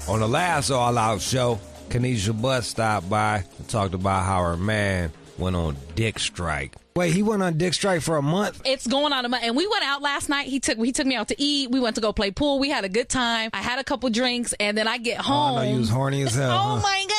On the last All Out show, Kanisha Butt stopped by and talked about how her man went on dick strike. Wait, he went on dick strike for a month? It's going on a month. And we went out last night. He took me out to eat. We went to go play pool. We had a good time. I had a couple drinks, and then I get home. Oh, I know you was horny as hell. Oh, my gosh.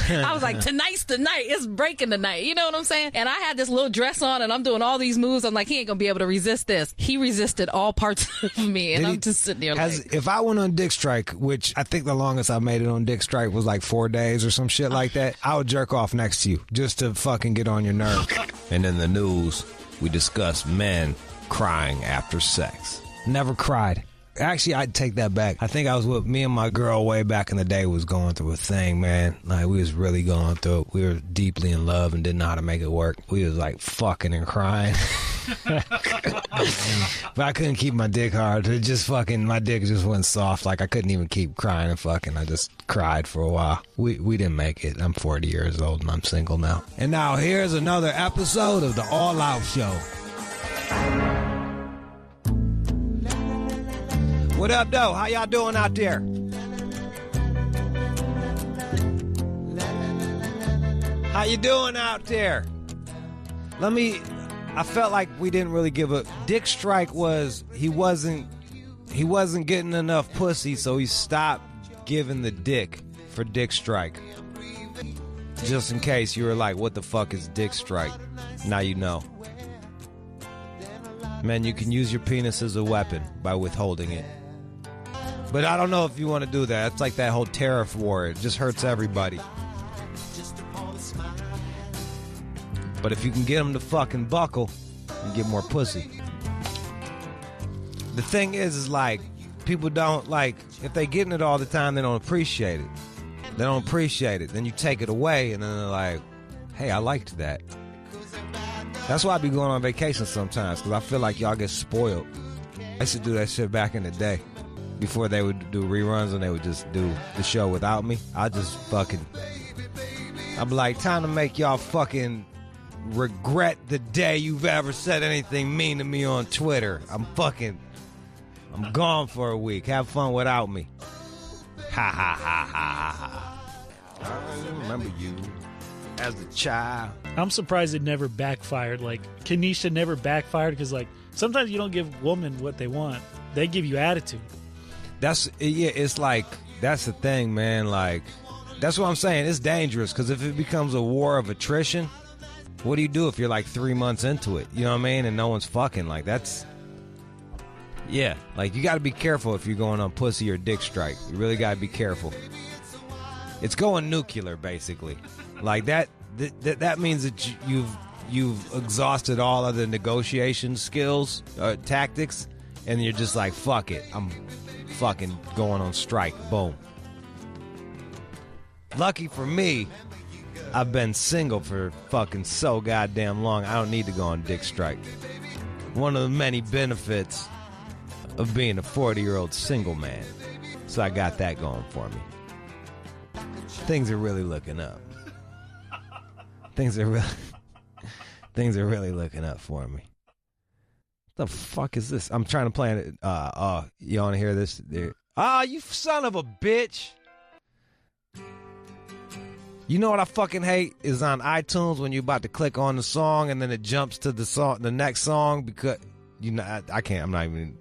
I was like, tonight's the night. It's breaking the night. You know what I'm saying? And I had this little dress on, and I'm doing all these moves. I'm like, he ain't going to be able to resist this. He resisted all parts of me, and I'm just sitting there like. If I went on dick strike, which I think the longest I made it on dick strike was like 4 days or some shit like that, I would jerk off next to you just to fucking get on your nerve. And in the news, we discussed men crying after sex. Never cried. Actually, I'd take that back. I think I was with me and my girl way back in the day was going through a thing, man. Like, we was really going through it. We were deeply in love and didn't know how to make it work. We was like fucking and crying. But I couldn't keep my dick hard. It just fucking, my dick just went soft. Like, I couldn't even keep crying and fucking. I just cried for a while. We didn't make it. I'm 40 years old and I'm single now. And now here's another episode of the All Out Show. What up, though? How y'all doing out there? How you doing out there? I felt like we didn't really give a dick strike. He wasn't getting enough pussy, so he stopped giving the dick for dick strike. Just in case you were like, what the fuck is dick strike? Now you know. Man, you can use your penis as a weapon by withholding it. But I don't know if you want to do that. It's like that whole tariff war. It just hurts everybody. But if you can get them to fucking buckle, you get more pussy. The thing is like, people don't like, if they getting it all the time, they don't appreciate it. They don't appreciate it. Then you take it away, and then they're like, hey, I liked that. That's why I be going on vacation sometimes, because I feel like y'all get spoiled. I used to do that shit back in the day. Before they would do reruns and they would just do the show without me, I'd be like, time to make y'all fucking regret the day you've ever said anything mean to me on Twitter. I'm gone for a week. Have fun without me. Ha ha ha ha ha. I remember you as a child. I'm surprised it never backfired. Like, Kanisha never backfired because, like, sometimes you don't give women what they want. They give you attitude. It's like, that's the thing, man. Like, that's what I'm saying. It's dangerous because if it becomes a war of attrition, what do you do if you're like 3 months into it? You know what I mean? And no one's fucking. Like, that's, yeah. Like, you got to be careful if you're going on pussy or dick strike. You really got to be careful. It's going nuclear, basically. Like, that means that you've exhausted all other negotiation skills, tactics, and you're just like, fuck it. I'm fucking going on strike. Boom. Lucky for me, I've been single for fucking so goddamn long. I don't need to go on dick strike. One of the many benefits of being a 40-year-old single man. So I got that going for me. Things are really looking up. Things are really looking up for me. The fuck is this? I'm trying to play it. You want to hear this? You son of a bitch. You know what I fucking hate is on iTunes when you're about to click on the song and then it jumps to the next song because, you know, I can't. I'm not even.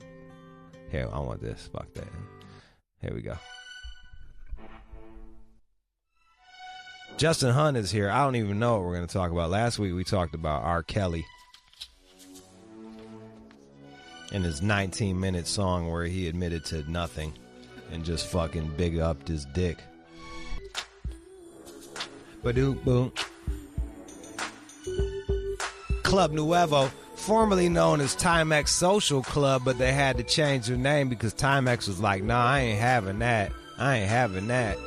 Here, I want this. Fuck that. Here we go. Justin Hunte is here. I don't even know what we're going to talk about. Last week we talked about R. Kelly and his 19-minute song where he admitted to nothing and just fucking big upped his dick. Ba-doom, boom. Club Nuevo, formerly known as Timex Social Club, but they had to change their name because Timex was like, nah, I ain't having that.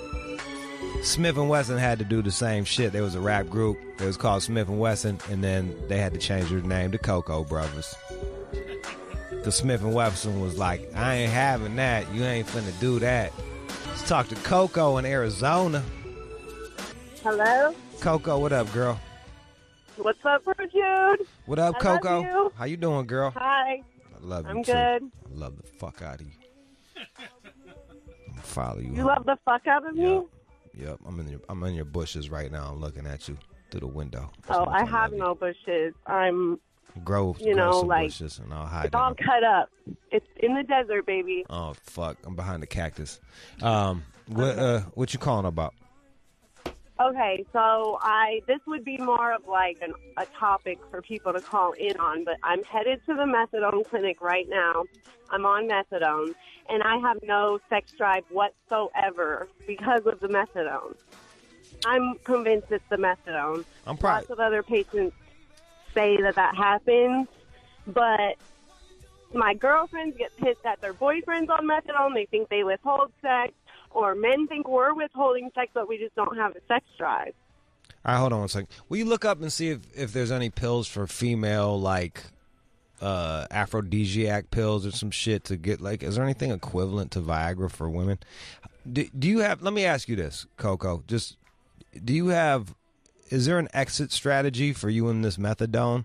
Smith & Wesson had to do the same shit. There was a rap group. It was called Smith & Wesson, and then they had to change their name to Cocoa Brothers. Because Smith & Wesson was like, I ain't having that. You ain't finna do that. Let's talk to Coco in Arizona. Hello? Coco, what up, girl? What's up, Jude? What up, I Coco? love you. How you doing, girl? Hi. I love you, I'm too. good. I love the fuck out of you. I'm Follow you. You love the fuck out of me? Yep. I'm in your bushes right now. I'm looking at you through the window. Oh, I have no bushes. I'm grow some bushes and I'll hide it's all cut up. It's in the desert, baby. Oh fuck! I'm behind the cactus. What you calling about? Okay, so this would be more of like a topic for people to call in on, but I'm headed to the methadone clinic right now. I'm on methadone, and I have no sex drive whatsoever because of the methadone. I'm convinced it's the methadone. Lots of other patients say that happens, but my girlfriends get pissed at their boyfriends on methadone. They think they withhold sex. Or men think we're withholding sex, but we just don't have a sex drive. All right, hold on one second. Will you look up and see if there's any pills for female, like, aphrodisiac pills or some shit to get, like, is there anything equivalent to Viagra for women? Do you have, let me ask you this, Coco, is there an exit strategy for you in this methadone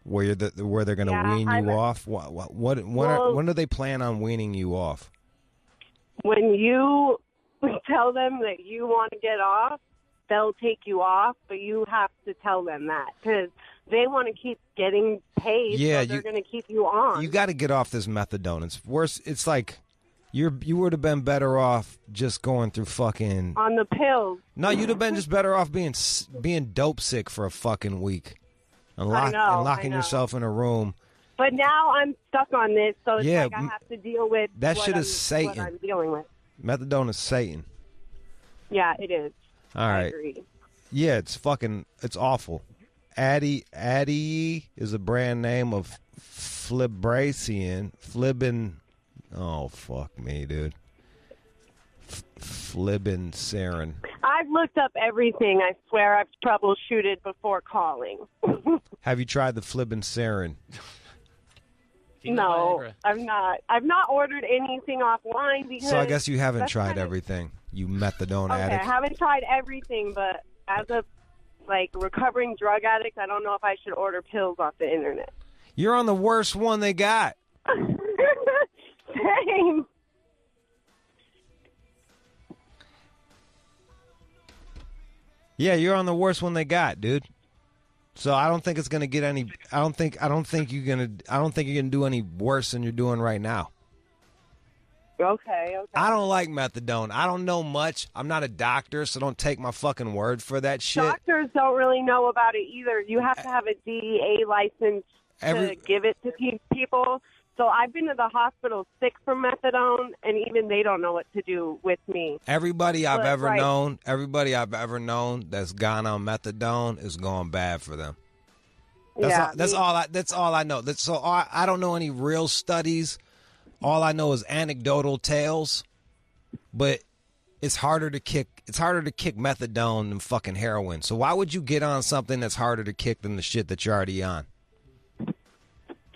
where they're going to wean you off? When do they plan on weaning you off? When you tell them that you want to get off, they'll take you off, but you have to tell them that because they want to keep getting paid, so they're going to keep you on. You got to get off this methadone. It's worse. It's like you would have been better off just going through fucking... On the pills. No, you'd have been just better off being dope sick for a fucking week and locking yourself in a room. But now I'm stuck on this, so it's like I have to deal with that shit is Satan. What I'm dealing with. Methadone is Satan. Yeah, it is. All right. I agree. Yeah, it's awful. Addy is a brand name of oh, fuck me, dude. Flibanserin. I've looked up everything. I swear I've troubleshooted before calling. Have you tried the Flibanserin? No, I've not. I've not ordered anything offline because... So I guess you haven't tried everything, you methadone addict. I haven't tried everything, but as a recovering drug addict, I don't know if I should order pills off the internet. You're on the worst one they got. Same. Yeah, you're on the worst one they got, dude. So I don't think it's gonna get any. I don't think you're gonna do any worse than you're doing right now. Okay. I don't like methadone. I don't know much. I'm not a doctor, so don't take my fucking word for that shit. Doctors don't really know about it either. You have to have a DEA license to give it to people. So I've been to the hospital sick from methadone, and even they don't know what to do with me. Everybody I've ever known that's gone on methadone is going bad for them. That's all I know. I don't know any real studies. All I know is anecdotal tales. But it's harder to kick methadone than fucking heroin. So why would you get on something that's harder to kick than the shit that you're already on?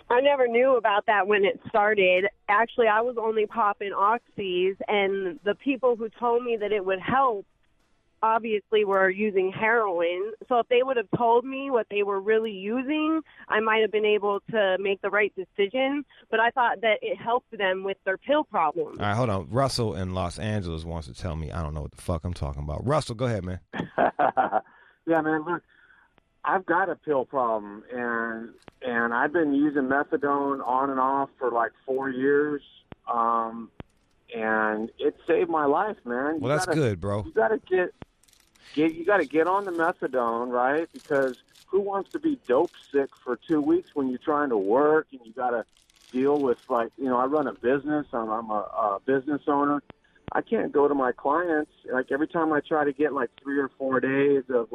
I never knew about that when it started. Actually, I was only popping oxys, and the people who told me that it would help obviously were using heroin. So if they would have told me what they were really using, I might have been able to make the right decision. But I thought that it helped them with their pill problems. All right, hold on. Russell in Los Angeles wants to tell me I don't know what the fuck I'm talking about. Russell, go ahead, man. Yeah, man, look. I've got a pill problem, and I've been using methadone on and off for like 4 years, and it saved my life, man. Well, that's good, bro. You got to get on the methadone, right? Because who wants to be dope sick for 2 weeks when you're trying to work and you got to deal with I run a business. I'm a business owner. I can't go to my clients every time I try to get 3 or 4 days of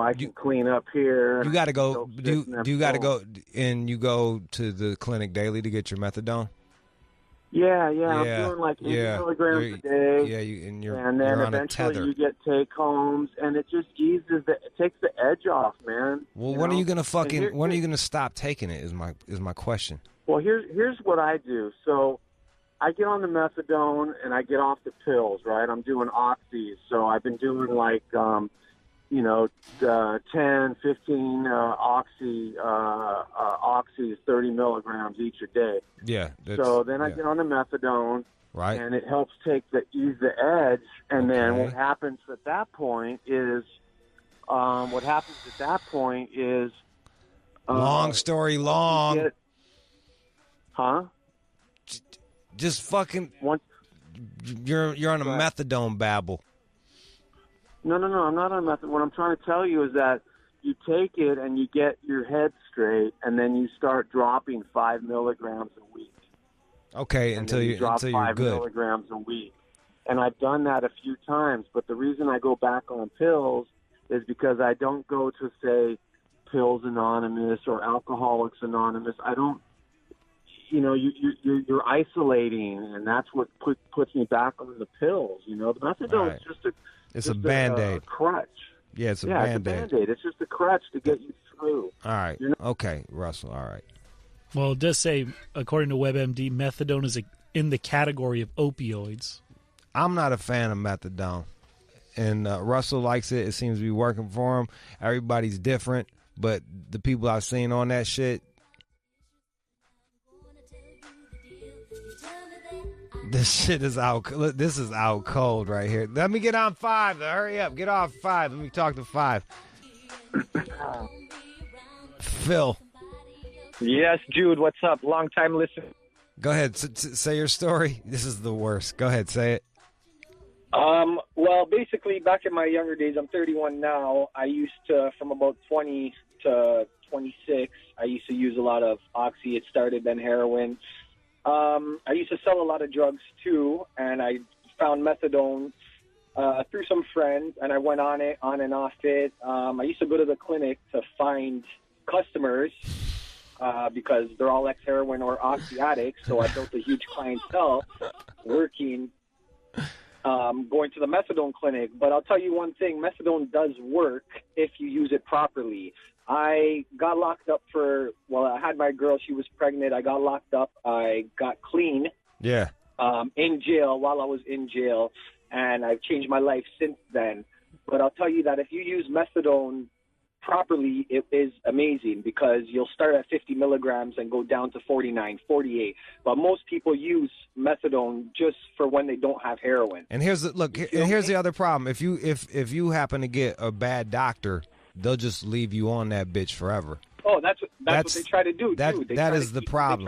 I can clean up here. You got to go. Do you got to go? And you go to the clinic daily to get your methadone? Yeah. I'm doing 80 milligrams a day. And then eventually you get take homes, and it just it takes the edge off, man. Well, when are you gonna stop taking it? Is my question. Well, here's what I do. So I get on the methadone and I get off the pills, right? I'm doing oxys, so I've been doing 10, 15 oxys, 30 milligrams each a day. Yeah. So then I get on the methadone, Right. And it helps ease the edge. And then Okay. what happens at that point is, long story long. Just fucking. Once You're on a Go ahead. methadone babble. No, I'm not on methadone. What I'm trying to tell you is that you take it and you get your head straight, and then you start dropping 5 milligrams a week. Okay, until you drop you're 5 good. milligrams a week. And I've done that a few times, but the reason I go back on pills is because I don't go to, say, Pills Anonymous or Alcoholics Anonymous. I don't, you're isolating, and that's what puts me back on the pills. The methadone Right. is just a It's a Band-Aid. crutch. Yeah, it's a It's a Band-Aid. Band-Aid. It's just a crutch to get you through. All right. Okay, Russell. All right. Well, it does say, according to WebMD, methadone is in the category of opioids. I'm not a fan of methadone, and Russell likes it. It seems to be working for him. Everybody's different, but the people I've seen on that shit, this shit is out. This is out cold right here. Let me get on 5. Hurry up. Get off 5. Let me talk to 5. Phil. Yes, Jude, what's up? Long time listener. Go ahead. Say your story. This is the worst. Go ahead. Say it. Well, basically, back in my younger days, I'm 31 now. I used to, from about 20 to 26, I used to use a lot of oxy. It started, then heroin. I used to sell a lot of drugs, too, and I found methadone through some friends, and I went on and off it. I used to go to the clinic to find customers because they're all ex-heroin or oxy addicts, so I built a huge clientele working going to the methadone clinic. But I'll tell you one thing, methadone does work if you use it properly. I got locked up I had my girl, she was pregnant. I got locked up. I got clean Yeah. in jail while I was in jail, and I've changed my life since then. But I'll tell you that if you use methadone properly, it is amazing because you'll start at 50 milligrams and go down to 49, 48. But most people use methadone just for when they don't have heroin. And here's the other problem. If you happen to get a bad doctor, they'll just leave you on that bitch forever. Oh, that's what they try to do. That too. that is the problem.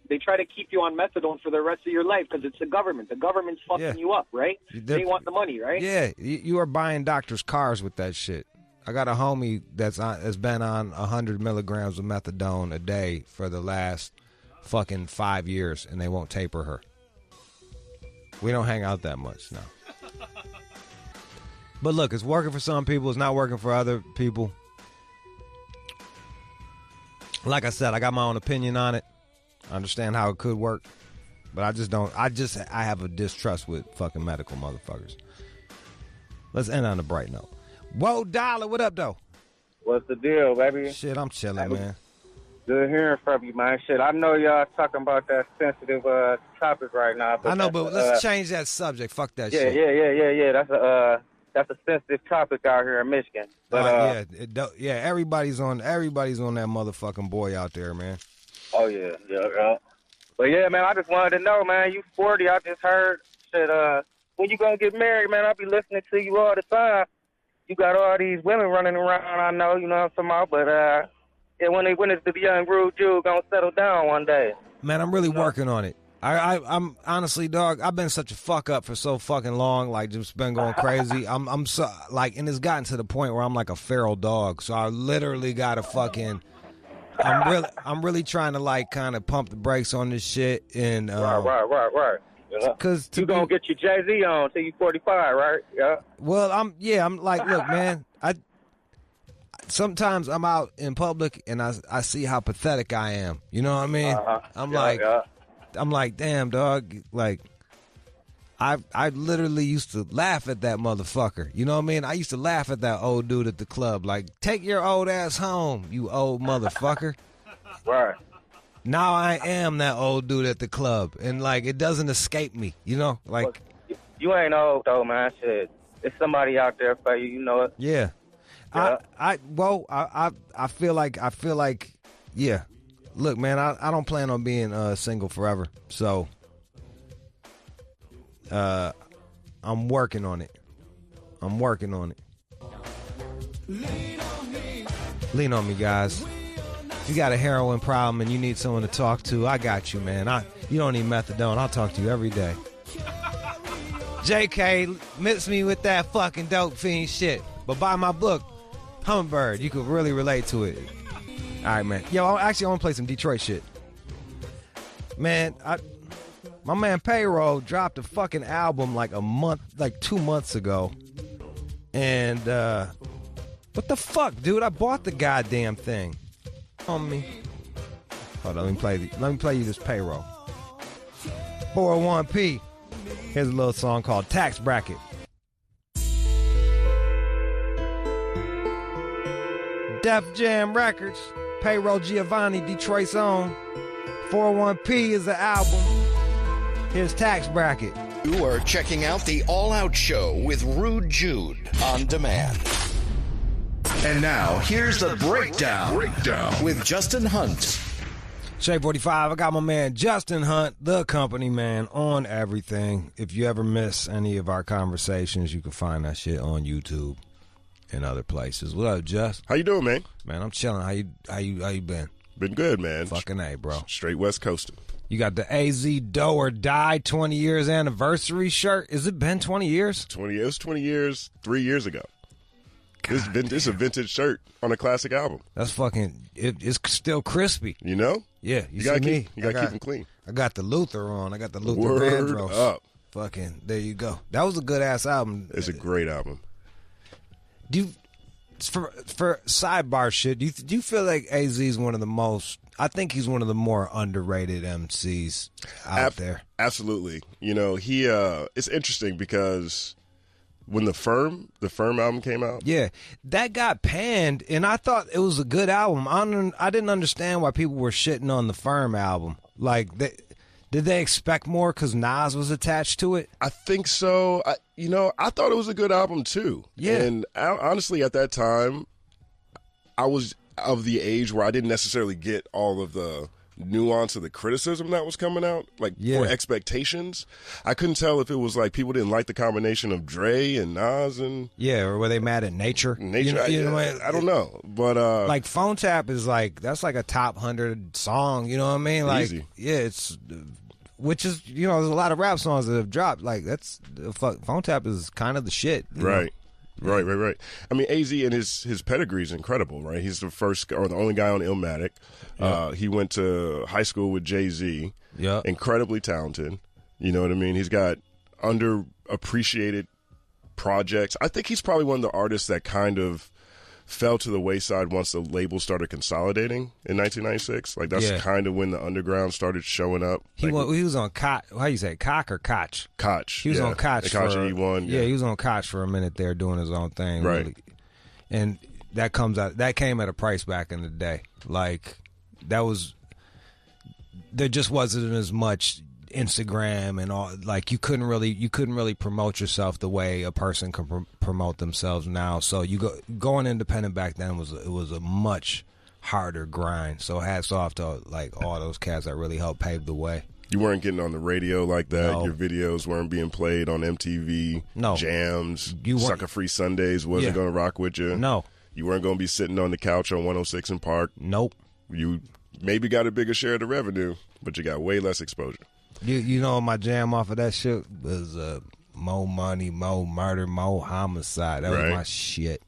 They try to keep you on methadone for the rest of your life because it's the government. The government's fucking you up, right? They want the money, right? Yeah, you are buying doctors' cars with that shit. I got a homie that's been on 100 milligrams of methadone a day for the last fucking 5 years, and they won't taper her. We don't hang out that much now. But look, it's working for some people. It's not working for other people. Like I said, I got my own opinion on it. I understand how it could work, but I just don't. I have a distrust with fucking medical motherfuckers. Let's end on a bright note. Whoa, Dollar, what up, though? What's the deal, baby? Shit, I'm chilling, man. Good hearing from you, man. Shit, I know y'all talking about that sensitive topic right now. I know, but let's change that subject. Fuck that shit. Yeah. That's a sensitive topic out here in Michigan. But everybody's on that motherfucking boy out there, man. Oh yeah. But yeah, man, I just wanted to know, man. You 40? I just heard that when you gonna get married, man? I'll be listening to you all the time. You got all these women running around. I know, you know what I'm talking about. But yeah, when is the young rude Jude gonna settle down one day? Man, I'm really working on it. I'm honestly, dog, I've been such a fuck up for so fucking long, like just been going crazy. I'm so like, and it's gotten to the point where I'm like a feral dog. So I literally gotta fucking. I'm really trying to like kind of pump the brakes on this shit and Right. Cause you gonna get your Jay-Z on till you 45, right? Yeah. Well, I'm like, look, man, sometimes I'm out in public and I see how pathetic I am. You know what I mean? I'm like, damn, dog. Like, I literally used to laugh at that motherfucker. You know what I mean? I used to laugh at that old dude at the club. Like, take your old ass home, you old motherfucker. Right. Now I am that old dude at the club, and like it doesn't escape me. You know, like you ain't old though, man. Shit, there's somebody out there for you. You know it. Yeah. I feel like yeah. Look, man, I don't plan on being single forever. So I'm working on it. Lean on me, guys. If you got a heroin problem and you need someone to talk to, I got you, man. You don't need methadone. I'll talk to you every day. JK, mix me with that fucking dope fiend shit. But buy my book, Hummingbird. You could really relate to it. All right, man. Yo, I want to play some Detroit shit. Man, my man Payroll dropped a fucking album like 2 months ago. And, what the fuck, dude? I bought the goddamn thing. On me. Hold on, let me play you this Payroll. 401p. Here's a little song called Tax Bracket. Def Jam Records, Payroll Giovanni, Detroit's own. 401p is the album. Here's Tax Bracket. You are checking out the All Out Show with Rude Jude on demand. And now, here's the breakdown with Justin Hunt. Shade 45, I got my man Justin Hunt, the company man, on everything. If you ever miss any of our conversations, you can find that shit on YouTube and other places. What up, Just? How you doing, man? Man, I'm chilling. How you been? Been good, man. Fucking A, bro. Straight West Coasting. You got the AZ Do or Die 20 years anniversary shirt. Has it been 20 years? It was 20 years 3 years ago. It's a vintage shirt on a classic album. That's fucking, it's still crispy. You know? Yeah, you gotta keep them clean. I got the Luther on. I got the Luther Word Vandross. up. Fucking, there you go. That was a good ass album. It's a great album. For sidebar shit, do you feel like AZ is one of the most, I think he's one of the more underrated MCs out there. Absolutely. You know, it's interesting because when the Firm album came out, yeah, that got panned, and I thought it was a good album. I didn't understand why people were shitting on the Firm album. Like, did they expect more because Nas was attached to it? I think so. I thought it was a good album too. Yeah, and honestly, at that time, I was of the age where I didn't necessarily get all of the nuance of the criticism that was coming out, for expectations. I couldn't tell if it was like people didn't like the combination of Dre and Nas and or were they mad at Nature? I don't know, but like Phone Tap is that's like a top 100 song. You know what I mean? Like, easy. Yeah, it's which is there's a lot of rap songs that have dropped. Like Phone Tap is kind of the shit, right? Right. I mean, AZ and his pedigree is incredible, right? He's the first or the only guy on Illmatic. Yep. He went to high school with Jay-Z. Yeah, incredibly talented. You know what I mean? He's got underappreciated projects. I think he's probably one of the artists that kind of fell to the wayside once the label started consolidating in 1996. Like, that's kind of when the underground started showing up. He was on Koch. How you say, Koch or Koch? Koch. He was on Koch for E1. Yeah, he was on Koch for a minute there doing his own thing. Right. Really. And that came at a price back in the day. Like, there just wasn't as much Instagram and all, like you couldn't really promote yourself the way a person can promote themselves now. So going independent back then was a much harder grind. So hats off to like all those cats that really helped pave the way. You weren't getting on the radio like that. No. Your videos weren't being played on MTV. No. Jams. Sucker Free Sundays wasn't going to rock with you. No. You weren't going to be sitting on the couch on 106 in Park. Nope. You maybe got a bigger share of the revenue, but you got way less exposure. You know my jam off of that shit was Mo Money, Mo Murder, Mo Homicide. That was my shit.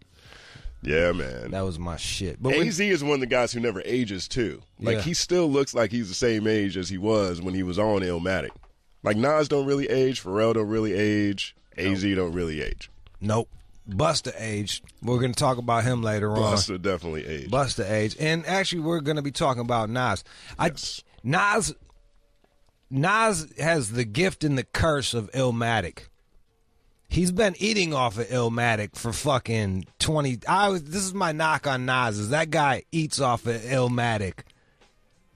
Yeah, man. That was my shit. But AZ is one of the guys who never ages, too. Like, he still looks like he's the same age as he was when he was on Illmatic. Like, Nas don't really age. Pharrell don't really age. AZ don't really age. Nope. Busta aged. We're going to talk about him later on. Busta definitely aged. Busta aged. And actually, we're going to be talking about Nas. Yes. Nas has the gift and the curse of Illmatic. He's been eating off of Illmatic for fucking 20. This is my knock on Nas, is that guy eats off of Illmatic.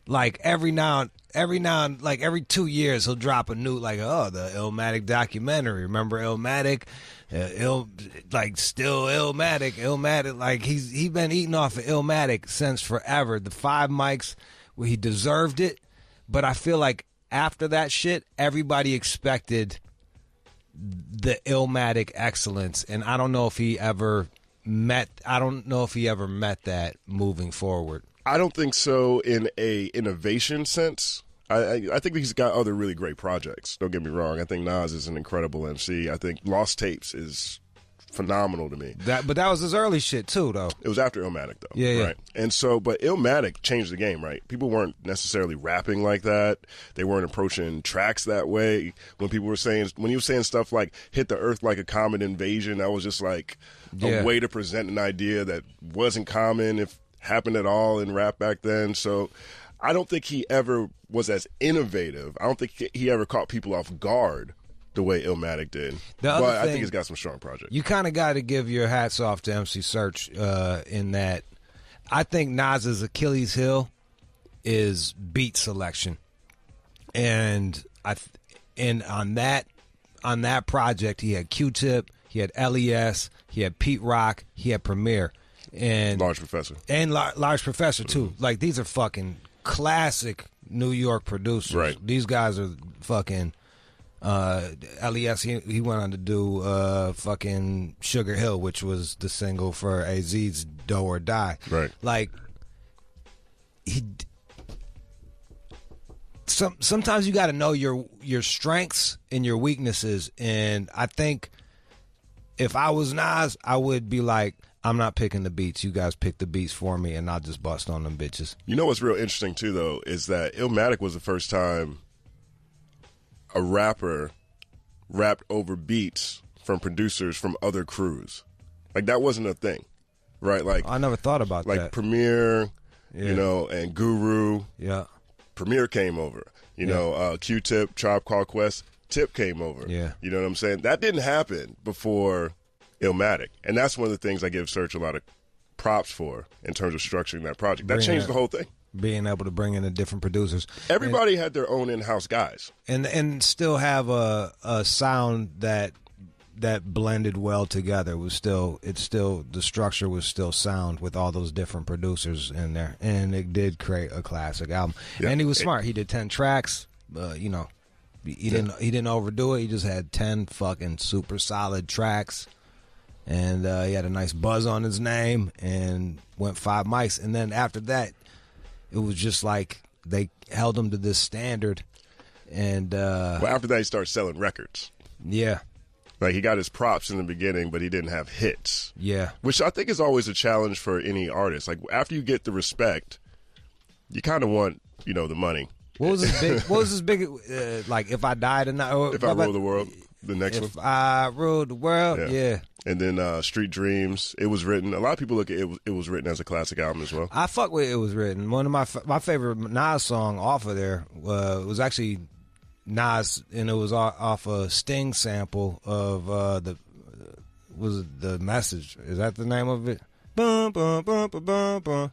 Like every 2 years he'll drop a new the Illmatic documentary. Remember Illmatic? Still Illmatic. Like he's been eating off of Illmatic since forever. The 5 mics where he deserved it, but I feel like after that shit, everybody expected the Illmatic excellence, and I don't know if he ever met that moving forward. I don't think so in a innovation sense. I think he's got other really great projects. Don't get me wrong. I think Nas is an incredible MC. I think Lost Tapes is phenomenal to me. But that was his early shit too, though. It was after Illmatic, though. Yeah. Right. And so, but Illmatic changed the game, right? People weren't necessarily rapping like that. They weren't approaching tracks that way. When he was saying stuff like "hit the earth like a comet invasion," that was just like a way to present an idea that wasn't common, if happened at all in rap back then. So I don't think he ever was as innovative. I don't think he ever caught people off guard the way Illmatic did. But I think he's got some strong projects. You kind of got to give your hats off to MC Search in that. I think Nas's Achilles heel is beat selection, and on that project he had Q-Tip, he had LES, he had Pete Rock, he had Premier, and Large Professor, and Large Professor too. Like, these are fucking classic New York producers. Right. These guys are fucking. LES, he went on to do fucking Sugar Hill, which was the single for AZ's Do or Die. Right. Like, sometimes you got to know your strengths and your weaknesses, and I think if I was Nas, I would be like, I'm not picking the beats. You guys pick the beats for me, and I'll just bust on them bitches. You know what's real interesting too, though, is that Illmatic was the first time a rapper rapped over beats from producers from other crews. Like, that wasn't a thing, right? Like, I never thought about that. Like Premier, you know, and Guru. Yeah. Premier came over. You know, Q-Tip, Tribe Called Quest, Tip came over. Yeah. You know what I'm saying? That didn't happen before Illmatic. And that's one of the things I give Search a lot of props for in terms of structuring that project. That changed the whole thing. Being able to bring in the different producers. Everybody had their own in-house guys. And still have a sound that blended well together. The structure was still sound with all those different producers in there. And it did create a classic album. Yeah. And he was smart. He did 10 tracks. You know, he didn't overdo it. He just had 10 fucking super solid tracks. And he had a nice buzz on his name and went 5 mics. And then after that, it was just like they held him to this standard. And well, after that, he started selling records. Yeah. Like, he got his props in the beginning, but he didn't have hits. Yeah. Which I think is always a challenge for any artist. Like, after you get the respect, you kind of want, you know, the money. What was his big like, If I Die Tonight? Or If I Rule the World, the next one. If I Ruled the World, yeah. And then Street Dreams, It Was Written. A lot of people look at It Was Written as a classic album as well. I fuck with It Was Written. One of my favorite Nas song off of there was actually Nas, and it was off a Sting sample of the Message. Is that the name of it? Bum, bum, bum, bum, bum, bum.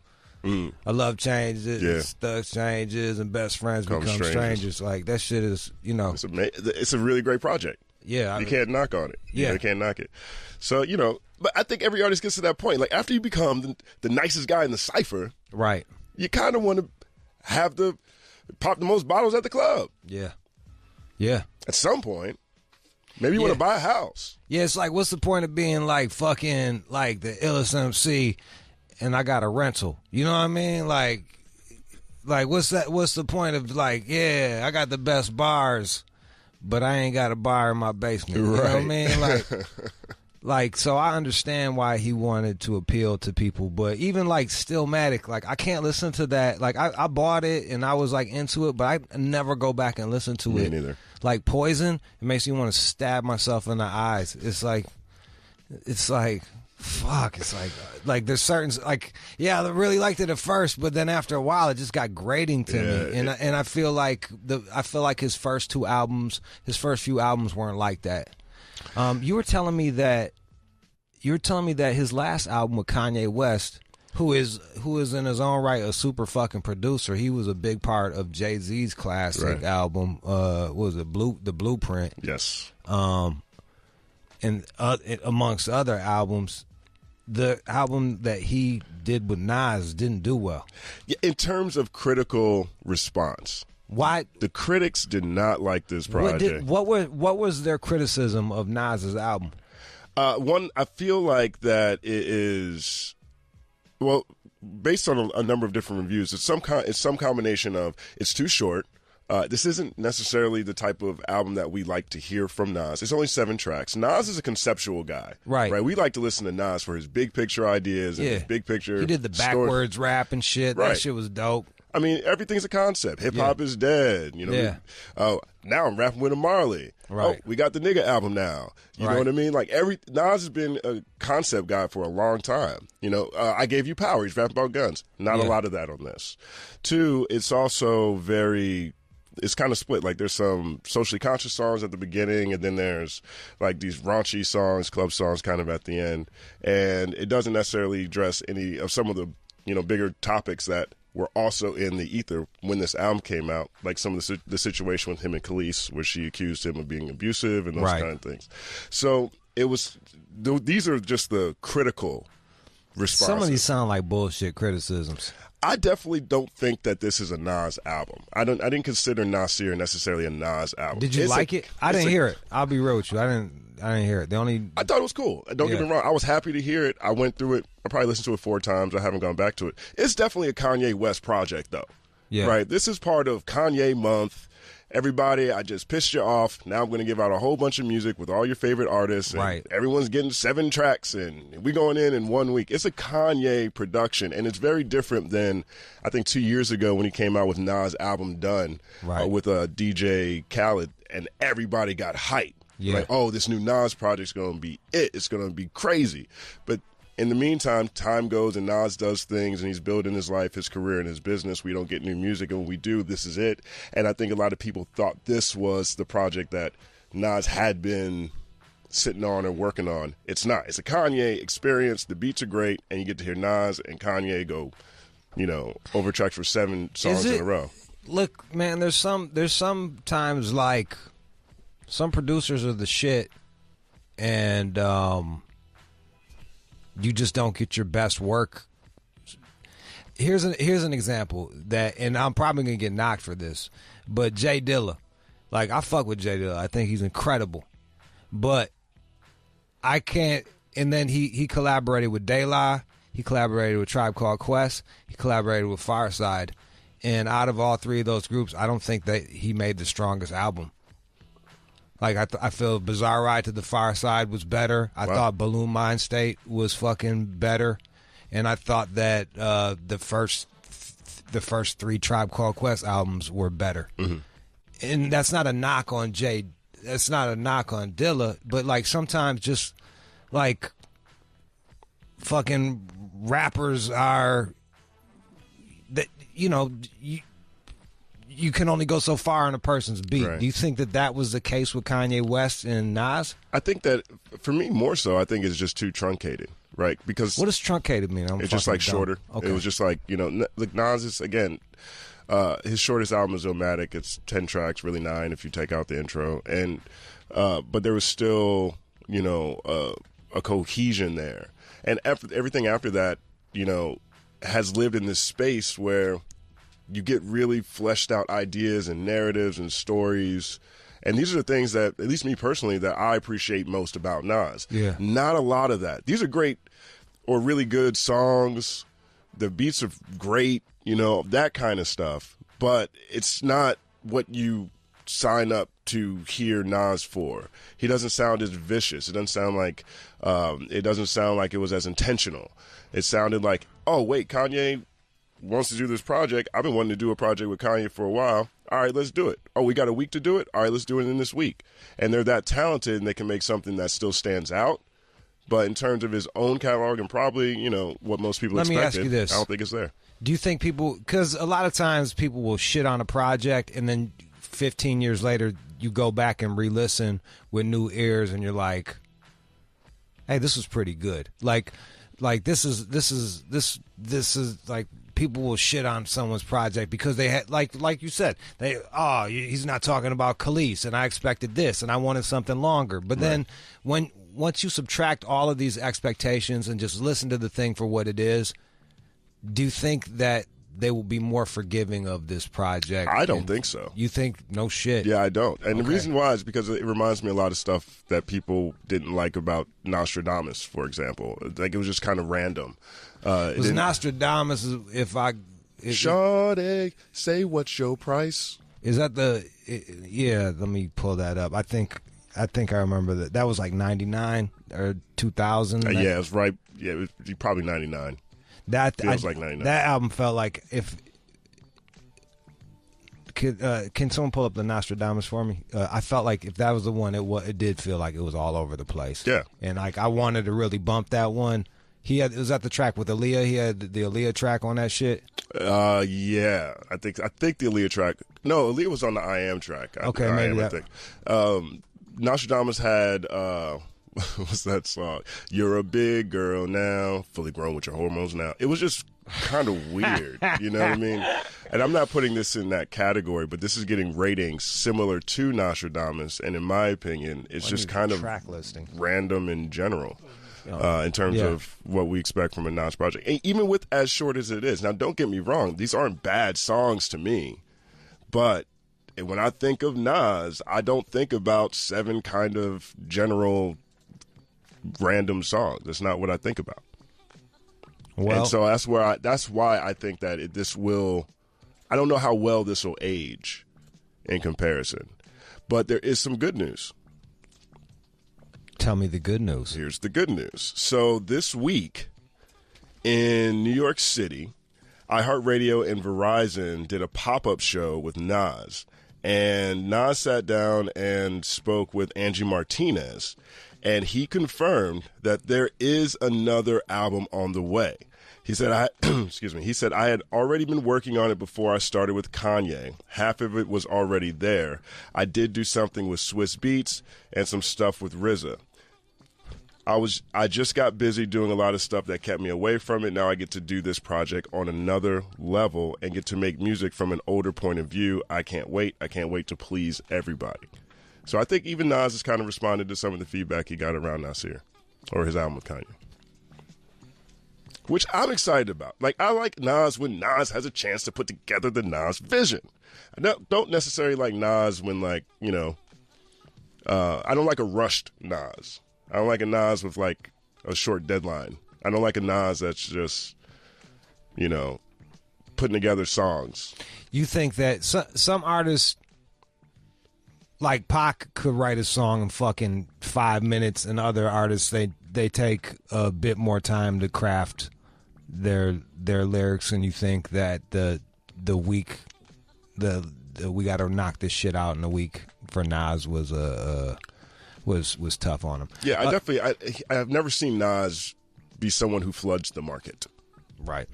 I love changes, stuck changes, and best friends become strangers. Like, that shit is, you know. It's a really great project. Yeah. You can't knock on it. Yeah. You can't knock it. So, you know, but I think every artist gets to that point. Like, after you become the nicest guy in the cypher, right, you kind of want to have pop the most bottles at the club. Yeah. Yeah. At some point, maybe you want to buy a house. Yeah, it's like, what's the point of being like fucking like the illest MC and I got a rental? You know what I mean? Like what's the point of like, yeah, I got the best bars, but I ain't got a bar in my basement. You know what I mean? Like, so I understand why he wanted to appeal to people, but even like Stillmatic, like, I can't listen to that. Like, I bought it and I was like into it, but I never go back and listen to it. Me neither. Like Poison, it makes me want to stab myself in the eyes. It's like, fuck. It's like there's certain, like, yeah, I really liked it at first, but then after a while, it just got grating to me. And I feel like his first few albums weren't like that. You were telling me that his last album with Kanye West, who is in his own right a super fucking producer, he was a big part of Jay-Z's classic album. What was it, The Blueprint? Yes. And amongst other albums, the album that he did with Nas didn't do well. Yeah, in terms of critical response, Why? The critics did not like this project. What was their criticism of Nas's album? One, I feel like that it is, well, based on a number of different reviews, it's some combination of it's too short. This isn't necessarily the type of album that we like to hear from Nas. It's only 7 tracks. Nas is a conceptual guy. Right. We like to listen to Nas for his big picture ideas and his big picture. He did the backwards rap and shit. That shit was dope. I mean, everything's a concept. Hip-hop is dead. You know, now I'm rapping with a Mrhbee. Right. Oh, we got the nigga album now. You know what I mean? Like, Nas has been a concept guy for a long time. You know, I Gave You Power. He's rapping about guns. Not a lot of that on this. 2, it's also it's kind of split. Like, there's some socially conscious songs at the beginning, and then there's, like, these raunchy songs, club songs kind of at the end. And it doesn't necessarily address any of some of the, you know, bigger topics that were also in the ether when this album came out, like some of the situation with him and Khalees, where she accused him of being abusive and those kind of things. So it was, these are just the critical responses. Some of these sound like bullshit criticisms. I definitely don't think that this is a Nas album. I didn't consider Nasir necessarily a Nas album. Did you like it? I didn't hear it. I'll be real with you. I didn't hear it. I thought it was cool. Don't get me wrong. I was happy to hear it. I went through it. I probably listened to it 4 times. I haven't gone back to it. It's definitely a Kanye West project, though. Yeah. Right? This is part of Kanye month. Everybody, I just pissed you off. Now I'm going to give out a whole bunch of music with all your favorite artists. And everyone's getting 7 tracks, and we going in 1 week. It's a Kanye production, and it's very different than, I think, 2 years ago when he came out with Nas' album Done with DJ Khaled, and everybody got hyped. Yeah. Like, oh, this new Nas project's going to be it. It's going to be crazy. But in the meantime, time goes and Nas does things and he's building his life, his career, and his business. We don't get new music, and when we do, this is it. And I think a lot of people thought this was the project that Nas had been sitting on or working on. It's not. It's a Kanye experience. The beats are great, and you get to hear Nas and Kanye go, you know, over tracks for 7 songs in a row. Look, man, there's some times like some producers are the shit, and you just don't get your best work. Here's an example that, and I'm probably gonna get knocked for this, but Jay Dilla, like, I fuck with Jay Dilla. I think he's incredible, but I can't. And then he collaborated with De La, he collaborated with Tribe Called Quest, he collaborated with Fireside, and out of all 3 of those groups, I don't think that he made the strongest album. Like, I feel Bizarre Ride to the Fireside was better. I thought Balloon Mind State was fucking better. And I thought that the first 3 Tribe Called Quest albums were better. Mm-hmm. And that's not a knock on Jay. That's not a knock on Dilla. But, like, sometimes just, like, fucking rappers are, that, you know, you can only go so far on a person's beat. Right. Do you think that was the case with Kanye West and Nas? I think that, for me, more so, I think it's just too truncated, right? Because what does truncated mean? It's just like shorter. Okay. It was just like, you know, like Nas is, again, his shortest album is Illmatic. It's 10 tracks, really 9 if you take out the intro. And but there was still, you know, a cohesion there. And everything after that, you know, has lived in this space where you get really fleshed out ideas and narratives and stories. And these are the things that, at least me personally, that I appreciate most about Nas. Yeah. Not a lot of that. These are great or really good songs. The beats are great, you know, that kind of stuff. But it's not what you sign up to hear Nas for. He doesn't sound as vicious. It doesn't sound like it was as intentional. It sounded like, oh, wait, Kanye wants to do this project. I've been wanting to do a project with Kanye for a while. All right, let's do it. Oh, we got a week to do it? All right, let's do it in this week. And they're that talented, and they can make something that still stands out. But in terms of his own catalog and probably, you know, what most people expected, let me ask you this. I don't think it's there. Do you think people, because a lot of times people will shit on a project and then 15 years later you go back and re-listen with new ears and you're like, hey, this was pretty good. Like this is like, people will shit on someone's project because they had, like you said, he's not talking about Khalees, and I expected this, and I wanted something longer. But then once you subtract all of these expectations and just listen to the thing for what it is, do you think that they will be more forgiving of this project. I don't think so. You think no shit? Yeah, I don't. And Okay. the reason why is because it reminds me a lot of stuff that people didn't like about Nostradamus, for example. Like it was just kind of random. Was Nostradamus? Shawty, say what's your price? Is that yeah, let me pull that up. I think I remember that. That was like 99 or 2000. Yeah, it was right. Yeah, it was probably 99. That feels like 99. That album felt like can someone pull up the Nostradamus for me? I felt like if that was the one, it did feel like it was all over the place. Yeah. And like I wanted to really bump that one. It was at the track with Aaliyah. He had the Aaliyah track on that shit. Yeah, I think the Aaliyah track. No, Aaliyah was on the I Am track. Okay, maybe that. I think. Nostradamus had what's that song? You're a big girl now, fully grown with your hormones now. It was just kind of weird, you know what I mean? And I'm not putting this in that category, but this is getting ratings similar to Nostradamus, and in my opinion, it's just kind of track listing. Random in general. In terms of what we expect from a Nas project. And even with as short as it is. Now, don't get me wrong. These aren't bad songs to me. But when I think of Nas, I don't think about 7 kind of general random songs. That's not what I think about. Well, and so that's why I think that I don't know how well this will age in comparison. But there is some good news. Tell me the good news. Here's the good news. So this week in New York City, iHeartRadio and Verizon did a pop-up show with Nas. And Nas sat down and spoke with Angie Martinez. And he confirmed that there is another album on the way. He said, He said, I had already been working on it before I started with Kanye. Half of it was already there. I did do something with Swiss Beats and some stuff with RZA. I just got busy doing a lot of stuff that kept me away from it. Now I get to do this project on another level and get to make music from an older point of view. I can't wait. I can't wait to please everybody. So I think even Nas has kind of responded to some of the feedback he got around Nasir or his album with Kanye, which I'm excited about. Like, I like Nas when Nas has a chance to put together the Nas vision. I don't necessarily like Nas when, like, you know, I don't like a rushed Nas. I don't like a Nas with, like, a short deadline. I don't like a Nas that's just, you know, putting together songs. You think that some artists, like Pac, could write a song in fucking 5 minutes, and other artists, they take a bit more time to craft their lyrics, and you think that the week we got to knock this shit out in a week for Nas was tough on him. Yeah, I have never seen Nas be someone who floods the market. Right.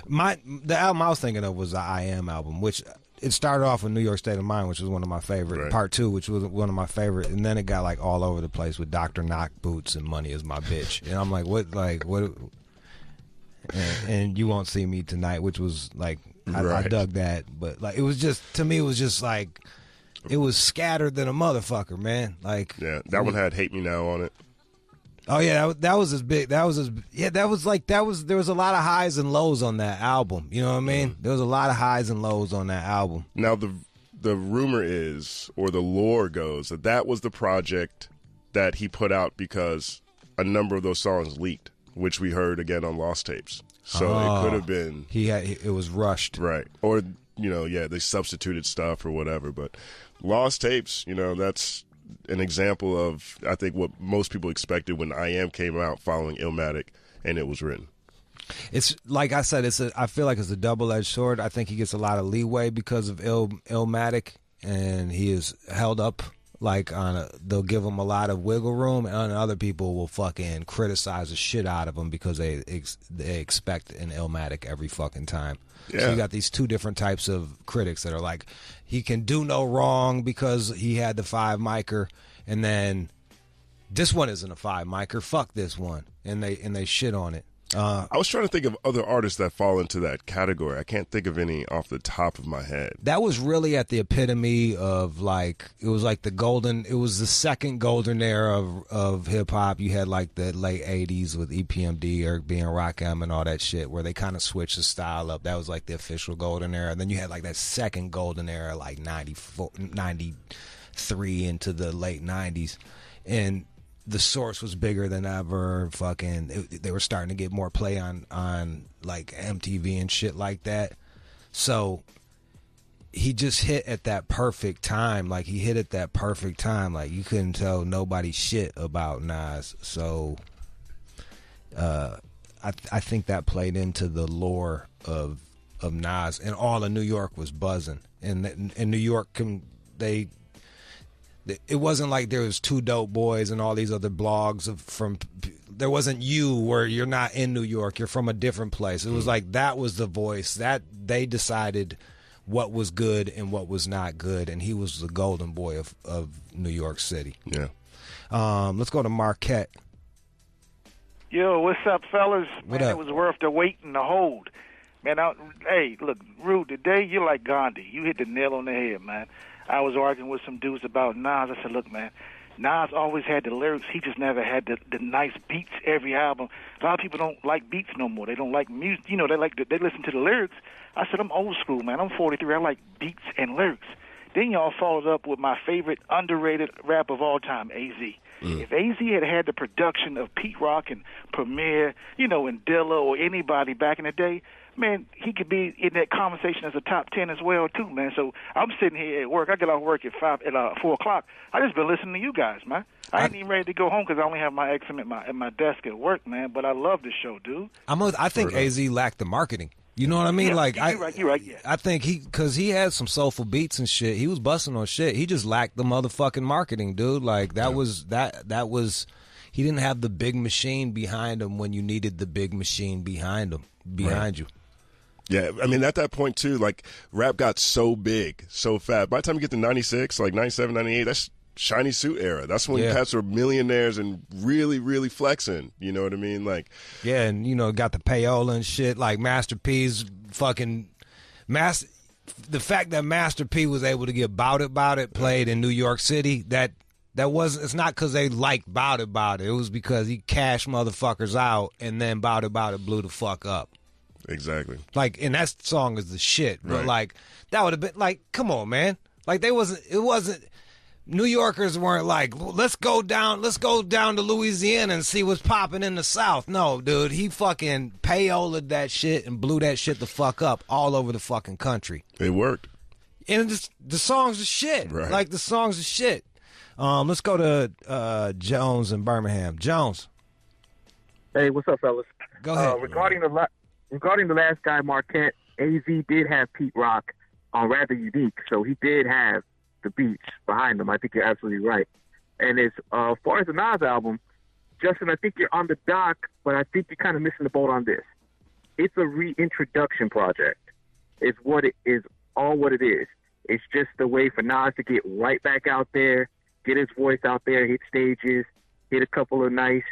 The album I was thinking of was the I Am album, which it started off with New York State of Mind, which was one of my favorite. Right. Part 2, which was one of my favorite, and then it got like all over the place with Dr. Knock Boots and Money Is My Bitch, and I'm like, what? And You Won't See Me Tonight, which was like I dug that, but like it was just, to me, it was just like it was scattered than a motherfucker, man. Like, yeah, that one had "Hate Me Now" on it. Oh yeah, that was as big. There was a lot of highs and lows on that album. You know what I mean? There was a lot of highs and lows on that album. Now the rumor is, or the lore goes, that was the project that he put out because a number of those songs leaked, which we heard again on Lost Tapes. So it could have been it was rushed, right? Or they substituted stuff or whatever. But Lost Tapes, that's an example of, I think, what most people expected when I Am came out following Illmatic, and it was written. It's like I said, I feel like it's a double-edged sword. I think he gets a lot of leeway because of Illmatic, and he is held up they'll give him a lot of wiggle room, and other people will fucking criticize the shit out of him because they expect an Illmatic every fucking time. Yeah. So you got these two different types of critics that are like, he can do no wrong because he had the 5 micer, and then this one isn't a 5 micer. Fuck this one, and they shit on it. I was trying to think of other artists that fall into that category. I can't think of any off the top of my head. That was really at the epitome of like, it was like it was the second golden era of hip hop. You had like the late 80s with EPMD or being Rakim and all that shit where they kind of switched the style up. That was like the official golden era. And then you had like that second golden era, like 94, 93 into the late 90s. And the Source was bigger than ever. They were starting to get more play on like MTV and shit like that. So he just hit at that perfect time. Like he hit at that perfect time. Like you couldn't tell nobody shit about Nas. So I think that played into the lore of Nas, and all of New York was buzzing. And in New York, it wasn't like there was Two Dope Boys and all these other blogs there wasn't you where you're not in New York, you're from a different place. It was like that was the voice that they decided what was good and what was not good, and he was the golden boy of New York City. Yeah. Let's go to Marquette. Yo, what's up, fellas? What Man, up? it was worth the wait and the hold. Man, hey, look, Rude, today you're like Gandhi. You hit the nail on the head, man. I was arguing with some dudes about Nas. I said, look, man, Nas always had the lyrics. He just never had the nice beats every album. A lot of people don't like beats no more. They don't like music. You know, they listen to the lyrics. I said, I'm old school, man. I'm 43. I like beats and lyrics. Then y'all followed up with my favorite underrated rap of all time, AZ. If AZ had the production of Pete Rock and Premier, you know, and Dilla or anybody back in the day, man, he could be in that conversation as a top 10 as well, too, man. So I'm sitting here at work. I get off work at 4 o'clock. I just been listening to you guys, man. I ain't even ready to go home because I only have my XM at my desk at work, man. But I love this show, dude. I think AZ lacked the marketing. You know what I mean? Yeah, like you're right. Yeah. I think because he had some soulful beats and shit. He was busting on shit. He just lacked the motherfucking marketing, dude. Like that was he didn't have the big machine behind him when you needed the big machine behind you. Yeah, I mean, at that point, too, like, rap got so big, so fast. By the time you get to 96, like 97, 98, that's shiny suit era. That's when cats were millionaires and really, really flexing. You know what I mean? Like, yeah, and, you know, got the payola and shit, like Master P's fucking... The fact that Master P was able to get Bout It played in New York City, that wasn't... It's not because they liked Bout It. It was because he cashed motherfuckers out, and then Bout It blew the fuck up. Exactly. Like, and that song is the shit. But Right. like, that would have been like, come on, man. Like, it wasn't. New Yorkers weren't like, let's go down to Louisiana and see what's popping in the South. No, dude, he fucking payolaed that shit and blew that shit the fuck up all over the fucking country. It worked. And the songs are shit. Right. Like, the songs are shit. Let's go to Jones in Birmingham. Jones. Hey, what's up, fellas? Go ahead. Regarding the last guy, Marquette, AZ did have Pete Rock on Rather Unique, so he did have the beats behind him. I think you're absolutely right. And as far as the Nas album, Justin, I think you're on the dock, but I think you're kind of missing the boat on this. It's a reintroduction project. It's what it is, all what it is. It's just a way for Nas to get right back out there, get his voice out there, hit stages, hit a couple of nice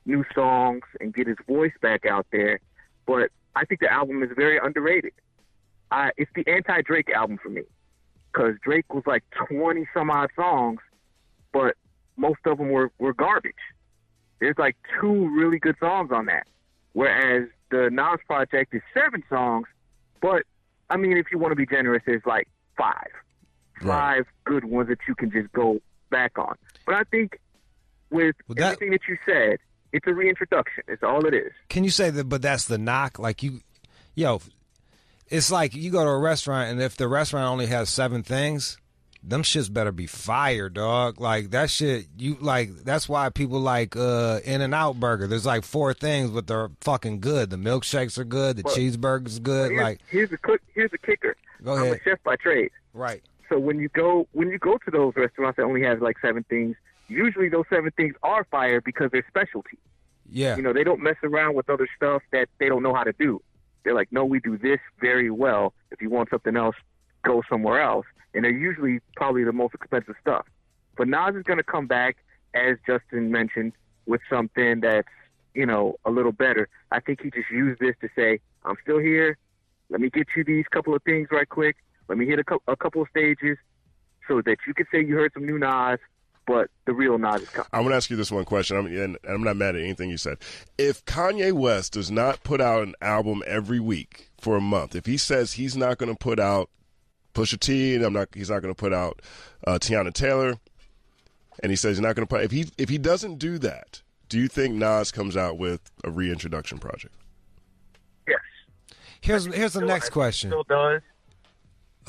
new songs, and get his voice back out there. But I think the album is very underrated. It's the anti-Drake album for me, because Drake was like 20-some-odd songs, but most of them were garbage. There's like 2 really good songs on that, whereas the Nas project is 7 songs, but, I mean, if you want to be generous, there's like 5. Right. 5 good ones that you can just go back on. But I think with everything that you said, it's a reintroduction. It's all it is. Can you say that? But that's the knock. Like it's like you go to a restaurant, and if the restaurant only has 7 things, them shits better be fire, dog. Like that shit. That's why people like In-N-Out Burger. There's like 4 things, but they're fucking good. The milkshakes are good. The cheeseburgers good. Here's a kicker. Go ahead. I'm a chef by trade. Right. So when you go to those restaurants that only have like 7 things, usually those 7 things are fire because they're specialty. Yeah. You know, they don't mess around with other stuff that they don't know how to do. They're like, no, we do this very well. If you want something else, go somewhere else. And they're usually probably the most expensive stuff. But Nas is going to come back, as Justin mentioned, with something that's, a little better. I think he just used this to say, I'm still here. Let me get you these couple of things right quick. Let me hit a couple of stages so that you can say you heard some new Nas, but the real Nas is coming. I'm going to ask you this one question, and I'm not mad at anything you said. If Kanye West does not put out an album every week for a month, if he says he's not going to put out Pusha T, and he's not going to put out Tiana Taylor, and he says he's not going to put, if he doesn't do that, do you think Nas comes out with a reintroduction project? Yes. Here's the next question. Still does.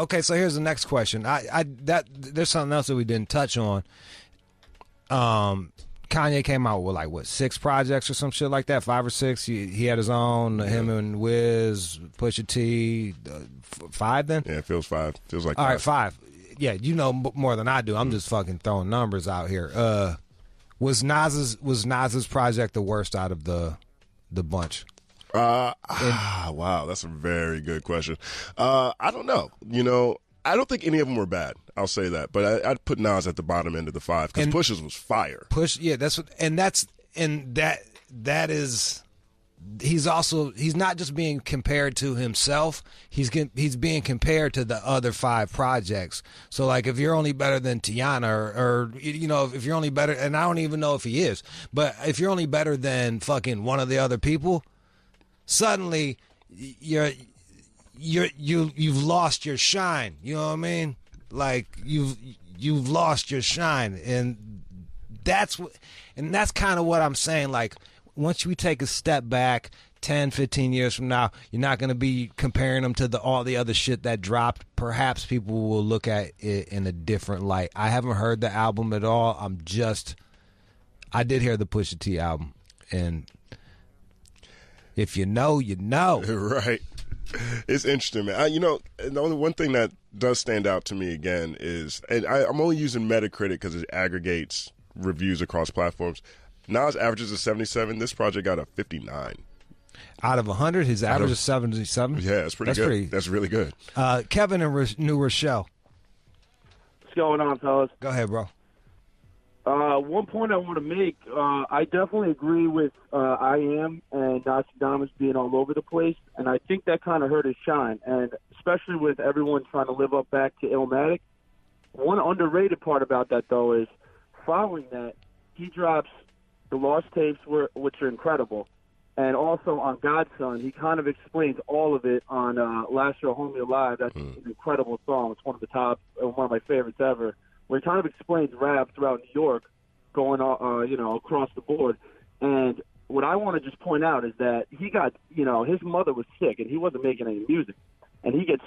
Okay, so here's the next question. There's something else that we didn't touch on. Kanye came out with 6 projects or some shit like that, 5 or 6. He had his own. Him and Wiz, Pusha T, 5 then. Yeah, it feels 5. Feels like all 5. right, 5. Yeah, you know more than I do. I'm just fucking throwing numbers out here. Was Nas's project the worst out of the bunch? Wow, that's a very good question. I don't know. I don't think any of them were bad. I'll say that, but I'd put Nas at the bottom end of the 5 because Push's was fire. Yeah, that is. He's not just being compared to himself. He's being compared to the other 5 projects. So like, if you're only better than Tiana, or if you're only better, and I don't even know if he is, but if you're only better than fucking one of the other people, suddenly you've lost your shine. You know what I mean? Like you've lost your shine, and that's kind of what I'm saying. Like, once we take a step back 10, 15 years from now, you're not going to be comparing them to all the other shit that dropped. Perhaps people will look at it in a different light. I haven't heard the album at all. I did hear the Pusha T album, and if you know, you know. Right. It's interesting, man. The only one thing that does stand out to me again is, and I'm only using Metacritic because it aggregates reviews across platforms. Nas averages a 77. This project got a 59. Out of 100, his average is 77? Yeah, that's pretty good. That's really good. Kevin in New Rochelle. What's going on, fellas? Go ahead, bro. One point I want to make, I definitely agree with I Am and Nostradamus being all over the place, and I think that kind of hurt his shine, and especially with everyone trying to live up back to Illmatic. One underrated part about that, though, is following that, he drops the Lost Tapes, which are incredible, and also on Godson, he kind of explains all of it on Last Year Hold Me Alive. That's an incredible song. It's one of the top, one of my favorites ever, where he kind of explains rap throughout New York, going across the board. And what I want to just point out is that he got, his mother was sick and he wasn't making any music, and he gets,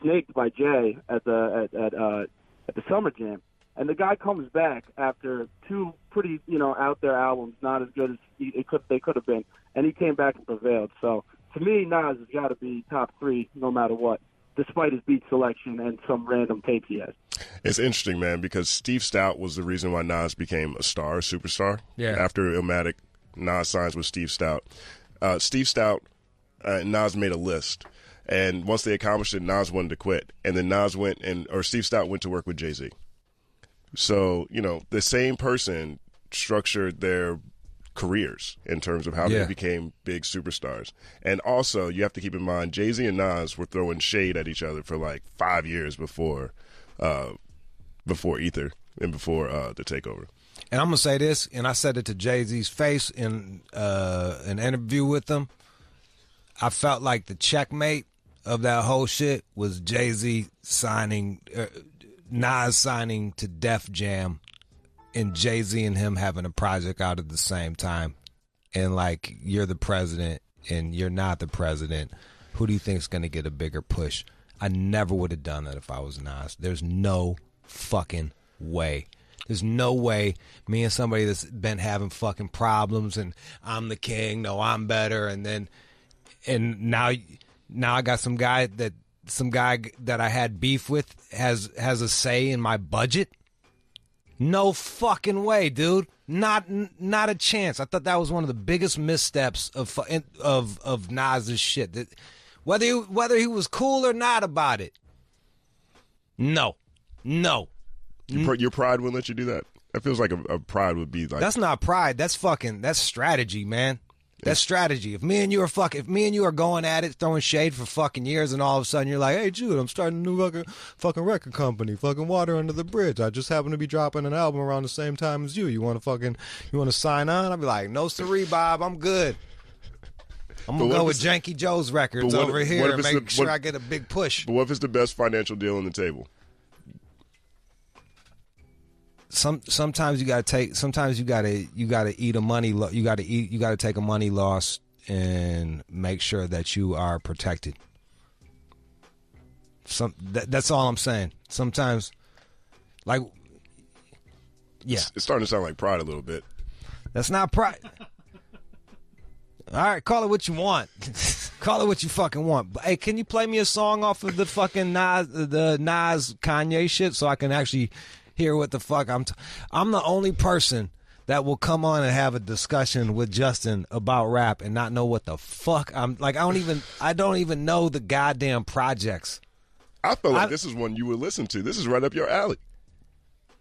snaked by Jay at the Summer Jam. And the guy comes back after 2 pretty, out there albums, not as good as they could have been, and he came back and prevailed. So to me, Nas has got to be top 3 no matter what, despite his beat selection and some random tapes he has. It's interesting, man, because Steve Stout was the reason why Nas became a superstar. Yeah. After Illmatic, Nas signs with Steve Stout. Steve Stout and Nas made a list, and once they accomplished it, Nas wanted to quit, and then Steve Stout went to work with Jay-Z. So, the same person structured their careers in terms of how they became big superstars. And also, you have to keep in mind, Jay-Z and Nas were throwing shade at each other for like 5 years before Ether and before the takeover. And I'm going to say this, and I said it to Jay-Z's face in an interview with him. I felt like the checkmate of that whole shit was Jay-Z signing... Nas signing to Def Jam, and Jay-Z and him having a project out at the same time. And like, you're the president and you're not the president. Who do you think is going to get a bigger push? I never would have done that if I was Nas. There's no fucking way. There's no way me and somebody that's been having fucking problems and I'm the king, no, I'm better. And now I got some guy that I had beef with has a say in my budget? No fucking way, dude. Not a chance. I thought that was one of the biggest missteps of Nas's shit. That whether he was cool or not about it. No. Your pride wouldn't let you do that? That feels like a pride would be like... That's not pride. That's strategy, man. That's strategy. If me and you are going at it, throwing shade for fucking years, and all of a sudden you're like, hey, Jude, I'm starting a new fucking record company, fucking Water Under the Bridge. I just happen to be dropping an album around the same time as you. You want to sign on? I'll be like, no siree, Bob, I'm good. I'm going to go with Janky Joe's records over here and make sure I get a big push. But what if it's the best financial deal on the table? Sometimes you gotta take. Sometimes you gotta eat a money. You gotta take a money loss and make sure that you are protected. That's all I'm saying. Sometimes, like, yeah, it's starting to sound like pride a little bit. That's not pride. All right, call it what you want. Call it what you fucking want. But, hey, can you play me a song off of the fucking Nas Kanye shit so I can actually hear what the fuck I'm the only person that will come on and have a discussion with Justin about rap and not know what the fuck I'm like. I don't even know the goddamn projects. I feel like this is one you would listen to. This is right up your alley.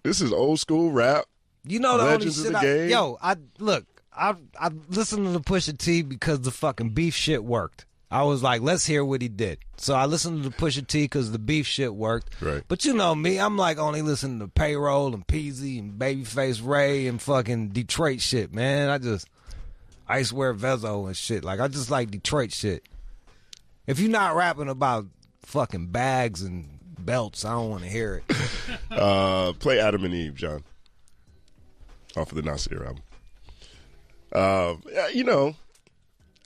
This is old school rap. You know the Legends only shit of the game. I listened to the Pusha T because the fucking beef shit worked. I was like, let's hear what he did. So I listened to the Pusha T because the beef shit worked. Right. But you know me, I'm like only listening to Payroll and Peasy and Babyface Ray and fucking Detroit shit, man. I swear Vezo and shit. Like, I just like Detroit shit. If you're not rapping about fucking bags and belts, I don't want to hear it. Play Adam and Eve, John. Off of the Nasir album. You know,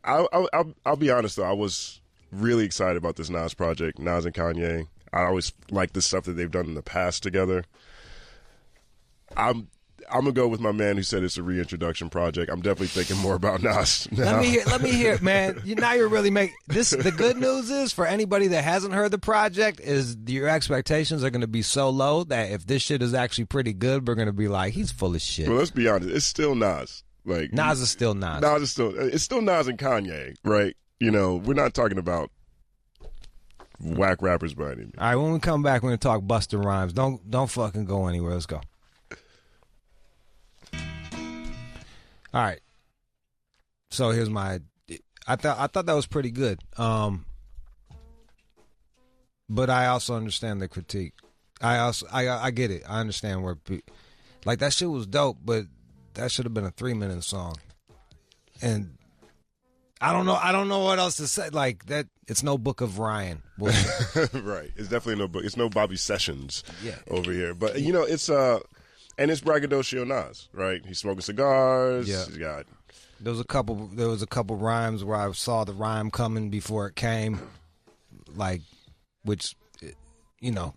I'll be honest though. I was really excited about this Nas project, Nas and Kanye. I always like the stuff that they've done in the past together. I'm gonna go with my man who said it's a reintroduction project. I'm definitely thinking more about Nas now. Let me hear it, man. Now you're really making this. The good news is for anybody that hasn't heard the project is your expectations are going to be so low that if this shit is actually pretty good, we're going to be like, he's full of shit. Well, let's be honest. It's still Nas. Like Nas is still Nas. It's still Nas and Kanye, right? You know, we're not talking about whack rappers by any means. All right, when we come back, we're going to talk Busta Rhymes. Don't fucking go anywhere. Let's go. All right. So here's my. I thought that was pretty good. But I also understand the critique. I get it. I understand where, like, that shit was dope, but that should have been a 3-minute song. And I don't know what else to say. Like that, it's no Book of Ryan. Right. It's definitely no book. It's no Bobby Sessions over here. But you know, it's and it's braggadocio Nas, right? He's smoking cigars. Yeah. He's got. There was a couple rhymes where I saw the rhyme coming before it came, like, which, you know,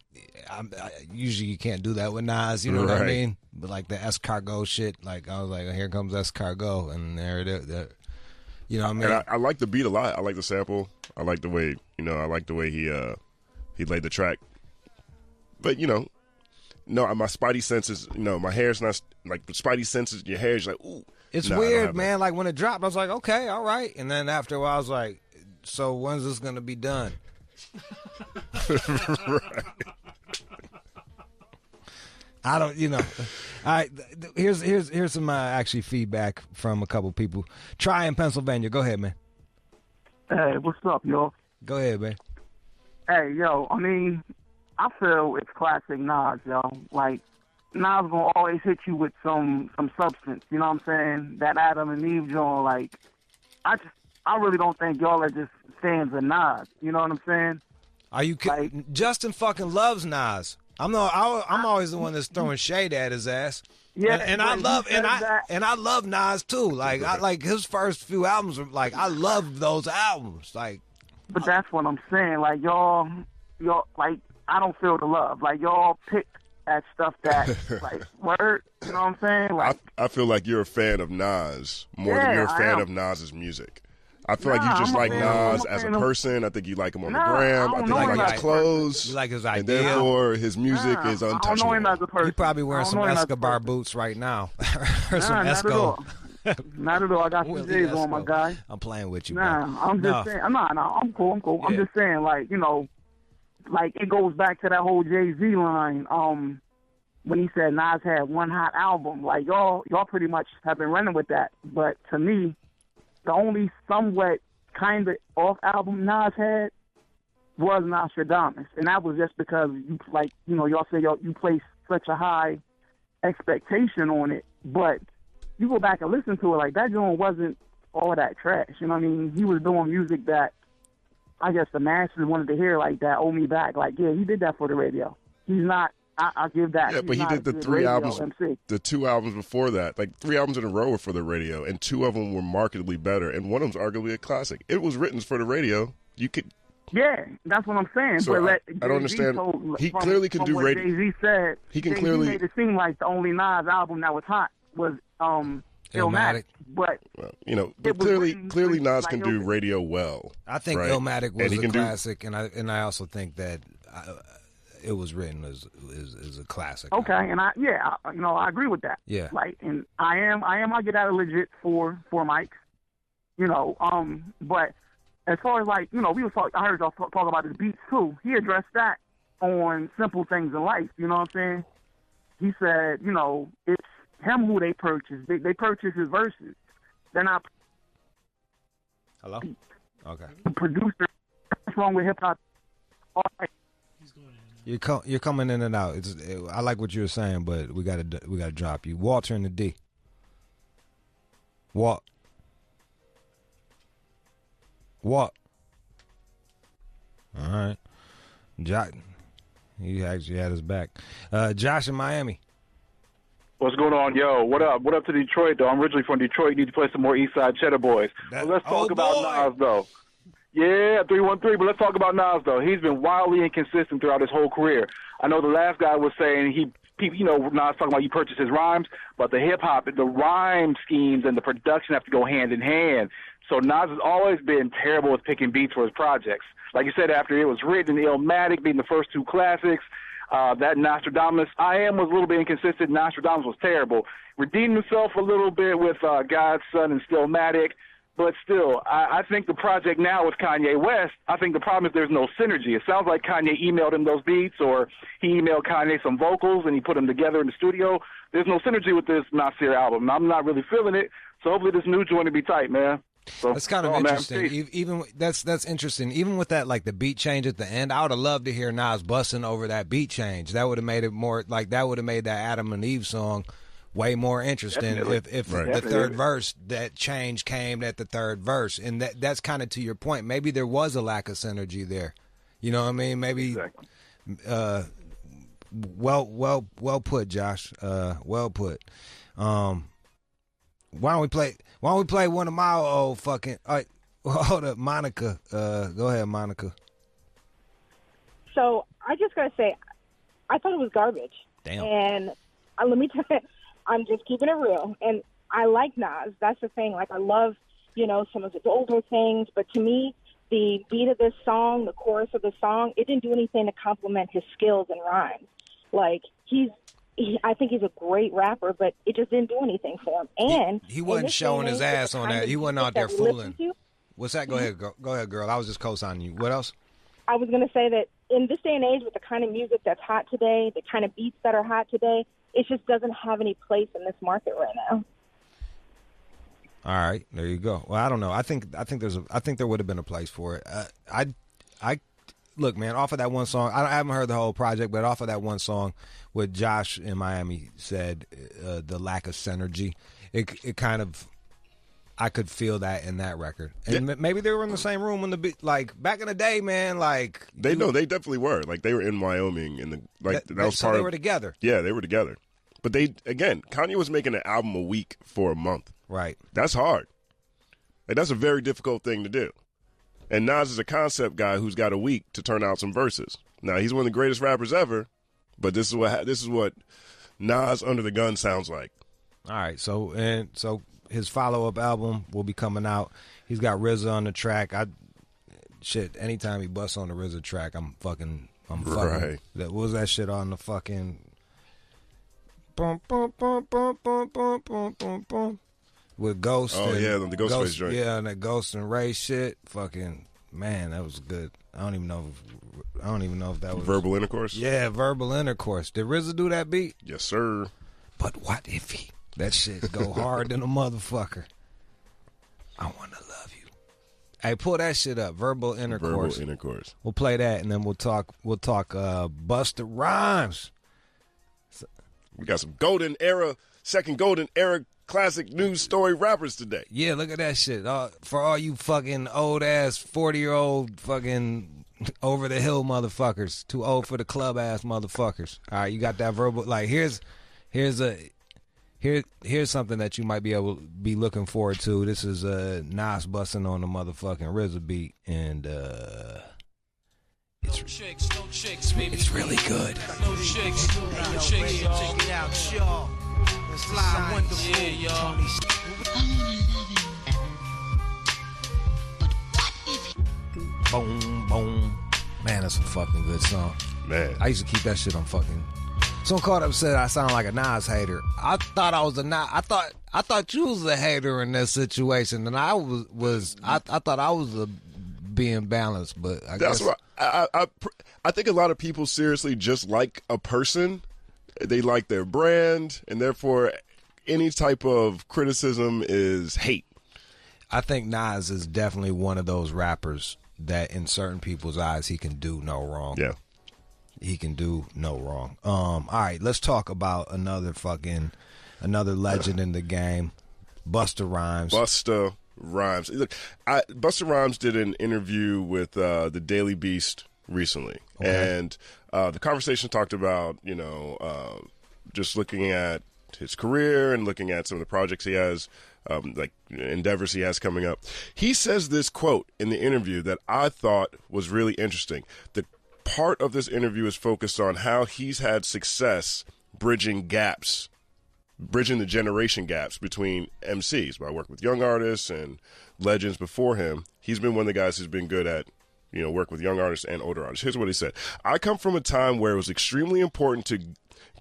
usually you can't do that with Nas. You know what I mean? But like the escargot shit, like I was like, here comes escargot, and there it is. You know what I mean? And I like the beat a lot. I like the sample. I like the way he laid the track. But you know. No, my spidey senses, you know, my hair's not, like, spidey senses, your hair's like, ooh. It's weird, man. Like, when it dropped, I was like, okay, all right. And then after a while, I was like, so when's this going to be done? Right. I don't, you know. All right, here's some actually feedback from a couple people. Try in Pennsylvania. Go ahead, man. Hey, what's up, yo? Go ahead, man. Hey, yo, I mean, I feel it's classic Nas, yo. Like, Nas gonna always hit you with some substance, you know what I'm saying? That Adam and Eve joint, like, I really don't think y'all are just fans of Nas, you know what I'm saying? Are you kidding? Like, Justin fucking loves Nas. I'm always the one that's throwing shade at his ass. Yeah, and I love Nas too. Like I like his first few albums. Like I love those albums. Like, but that's what I'm saying. Like y'all like. I don't feel the love. Like, y'all pick at stuff that, like, word, you know what I'm saying? Like, I feel like you're a fan of Nas more than you're a fan of Nas's music. I feel like you just like Nas as a person. I think you like him on the gram. I think you like his clothes. You like his idea. And therefore, his music is untouchable. I don't know him as a person. You're probably wearing some Escobar boots right now. Or some not at all. Not at all. I got some J's on, my guy. I'm playing with you, I'm just saying. I'm cool. Yeah. I'm just saying, like, you know, like, it goes back to that whole Jay-Z line when he said Nas had one hot album. Like, y'all pretty much have been running with that. But to me, the only somewhat kind of off album Nas had was Nostradamus, and that was just because y'all say you place such a high expectation on it, but you go back and listen to it, like that joint wasn't all that trash. You know what I mean? He was doing music that I guess the masses wanted to hear, like that "Owe Me Back." Like, yeah, he did that for the radio. He's not. I'll give that. Yeah, but he did the 3 albums, the 2 albums before that, like 3 albums in a row were for the radio, and 2 of them were markedly better, and one of them's arguably a classic. It was written for the radio. You could. Yeah, that's what I'm saying. So but I don't understand. He clearly can do radio. Jay-Z said he can Jay-Z clearly made it seem like the only Nas album that was hot was Illmatic. But but clearly Nas can do radio well. I think right? Illmatic was a classic, and I also think that it was written as a classic. Okay, and I agree with that. Yeah, like, and I get out of legit for Mike. But as far as like I heard y'all talk about his beats too. He addressed that on Simple Things in Life. You know what I'm saying? He said, it's him who they purchase. They purchase his verses. They're not. Hello. Okay. The producer. What's wrong with hip hop? You're coming in and out. I like what you were saying, but we gotta drop you. Walter in the D. What? All right. Josh, he actually had his back. Josh in Miami. What's going on, yo? What up? What up to Detroit, though? I'm originally from Detroit. You need to play some more East Side Cheddar Boys. Let's talk about Nas, though. Yeah, 313, but let's talk about Nas, though. He's been wildly inconsistent throughout his whole career. I know the last guy was saying Nas talking about you purchase his rhymes, but the hip-hop, the rhyme schemes and the production have to go hand in hand. So Nas has always been terrible with picking beats for his projects. Like you said, after it was written, Illmatic being the first 2 classics, that Nostradamus, I Am was a little bit inconsistent. Nostradamus was terrible. Redeemed himself a little bit with God's Son and Stillmatic. But still, I think the project now with Kanye West, I think the problem is there's no synergy. It sounds like Kanye emailed him those beats, or he emailed Kanye some vocals and he put them together in the studio. There's no synergy with this Nasir album. I'm not really feeling it. So hopefully this new joint will be tight, man. So, that's kind of interesting. Even that's interesting. Even with that, like the beat change at the end, I would have loved to hear Nas busting over that beat change. That would have made it more like that would have made that Adam and Eve song way more interesting. If the third verse, that change came at the third verse, and that's kind of to your point. Maybe there was a lack of synergy there. You know what I mean? Maybe. Exactly. Well put, Josh. Well put. Why don't we play one of my old fucking? All right, hold up, Monica. Go ahead, Monica. So I just gotta say, I thought it was garbage. Damn. And let me tell you, I'm just keeping it real. And I like Nas. That's the thing. Like, I love, some of his older things. But to me, the beat of this song, the chorus of the song, it didn't do anything to complement his skills and rhymes. Like, I think he's a great rapper, but it just didn't do anything for him. And he wasn't showing his ass on that. He wasn't out there fooling. What's that? Go ahead, girl. I was just co-signing you. What else? I was going to say that in this day and age, with the kind of music that's hot today, the kind of beats that are hot today, it just doesn't have any place in this market right now. All right, there you go. Well, I don't know. I think there would have been a place for it. I look, man. Off of that one song, I haven't heard the whole project, but off of that one song, what Josh in Miami said, the lack of synergy, it kind of. I could feel that in that record, and maybe they were in the same room when like back in the day, man. Like they definitely were. Like they were in Wyoming, and that was part. They were together. Yeah, they were together. But Kanye was making an album a week for a month. Right. That's hard. Like that's a very difficult thing to do. And Nas is a concept guy who's got a week to turn out some verses. Now he's one of the greatest rappers ever, but this is what Nas Under the Gun sounds like. All right. So. His follow-up album will be coming out. He's got RZA on the track. Anytime he busts on the RZA track, I'm fucking. Right. What was that shit on the fucking? With Ghost. Oh, yeah, the Ghostface joint. Yeah, and that Ghost and Ray shit. Fucking, man, that was good. I don't even know if that was. Verbal Intercourse? Yeah, Verbal Intercourse. Did RZA do that beat? Yes, sir. But what if he? That shit go hard than a motherfucker. I want to love you. Hey, pull that shit up. Verbal intercourse. Verbal intercourse. We'll play that, and then we'll talk Busta Rhymes. We got some second golden era classic news story rappers today. Yeah, look at that shit. For all you fucking old-ass 40-year-old fucking over-the-hill motherfuckers. Too old for the club-ass motherfuckers. All right, you got that verbal. Like, here's something that you might be looking forward to. This is Nas busting on the motherfucking RZA beat, and it's really good. No chicks, no chicks, y'all. Check it out, y'all. Fly wonderful, yeah, y'all. Boom, boom. Man, that's a fucking good song. Man, I used to keep that shit on fucking. Someone called up and said I sound like a Nas hater. I thought I was a Nas. I thought you was a hater in this situation, and I thought I was being balanced, but I that's guess. Right. I think a lot of people seriously just like a person. They like their brand, and therefore any type of criticism is hate. I think Nas is definitely one of those rappers that in certain people's eyes he can do no wrong. Yeah. He can do no wrong. All right, let's talk about another legend in the game, Busta Rhymes. Busta Rhymes. Look, Busta Rhymes did an interview with the Daily Beast recently, and the conversation talked about just looking at his career and looking at some of the projects he has, like endeavors he has coming up. He says this quote in the interview that I thought was really interesting. The part of this interview is focused on how he's had success bridging the generation gaps between MCs. By working with young artists and legends before him, he's been one of the guys who's been good at work with young artists and older artists. Here's what he said. I come from a time where it was extremely important to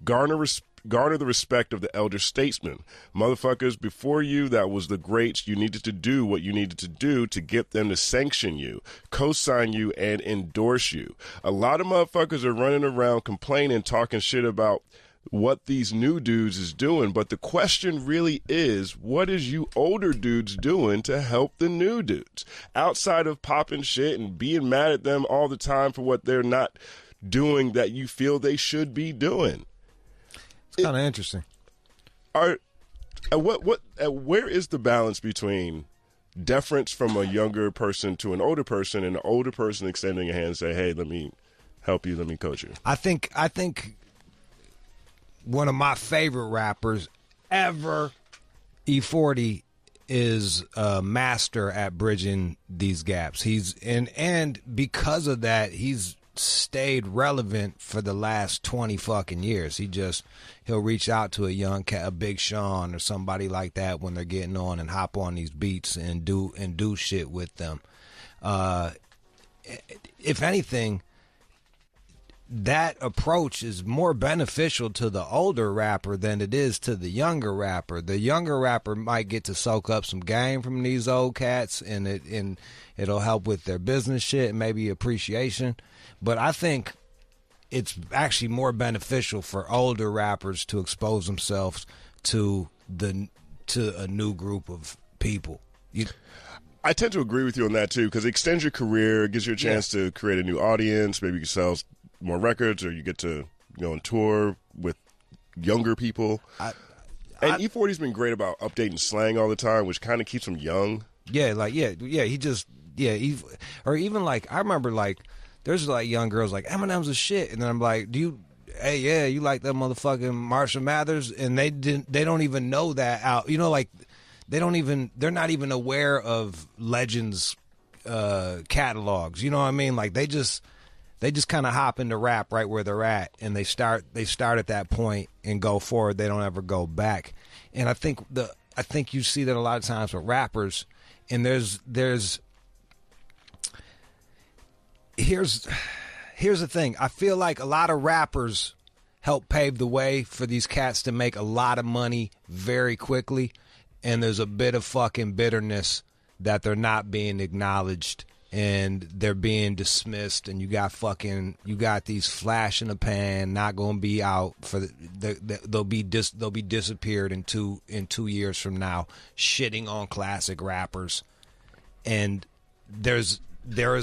garner the respect of the elder statesmen. Motherfuckers before you that was the greats, you needed to do what you needed to do to get them to sanction you, co-sign you, and endorse you. A lot of motherfuckers are running around complaining, talking shit about what these new dudes is doing, but the question really is, what is you older dudes doing to help the new dudes? Outside of popping shit and being mad at them all the time for what they're not doing that you feel they should be doing. It's kind of interesting. Where is the balance between deference from a younger person to an older person, and an older person extending a hand and say, "Hey, let me help you, let me coach you"? I think one of my favorite rappers ever, E40, is a master at bridging these gaps. And because of that, he's stayed relevant for the last 20 fucking years. He'll reach out to a young cat, a Big Sean or somebody like that when they're getting on, and hop on these beats and do shit with them. If anything, that approach is more beneficial to the older rapper than it is to the younger rapper. The younger rapper might get to soak up some game from these old cats, and it'll help with their business shit and maybe appreciation. But I think it's actually more beneficial for older rappers to expose themselves to a new group of people. I tend to agree with you on that too, because it extends your career, it gives you a chance to create a new audience. Maybe you can sell more records, or you get to go on tour with younger people. E40's been great about updating slang all the time, which kind of keeps him young. Yeah, or even like, I remember like there's like young girls like Eminem's a shit, and then I'm like, you like that motherfucking Marshall Mathers, and they don't even know that out. Like they're not even aware of Legends catalogs. You know what I mean? Like they just kind of hop into rap right where they're at, and they start at that point and go forward. They don't ever go back. And I think you see that a lot of times with rappers. And here's the thing. I feel like a lot of rappers help pave the way for these cats to make a lot of money very quickly, and there's a bit of fucking bitterness that they're not being acknowledged and they're being dismissed, and you got these flash in the pan, not going to be out for they'll be disappeared in 2 years from now, shitting on classic rappers, and there's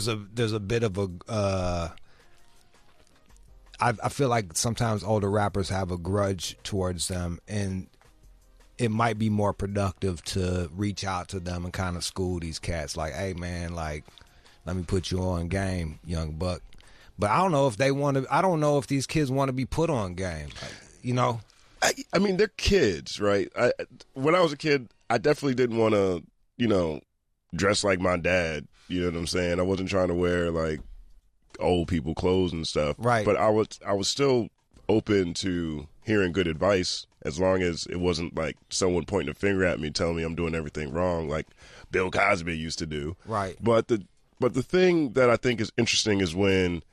a bit of a I feel like sometimes older rappers have a grudge towards them, and it might be more productive to reach out to them and kind of school these cats. Like, hey, man, like, let me put you on game, young buck. But I don't know if they want to. I don't know if these kids want to be put on game. You know, I mean, they're kids, right? When I was a kid, I definitely didn't want to, dress like my dad. You know what I'm saying? I wasn't trying to wear like old people clothes and stuff. Right. But I was still open to hearing good advice, as long as it wasn't like someone pointing a finger at me telling me I'm doing everything wrong, like Bill Cosby used to do. Right. But the thing that I think is interesting is when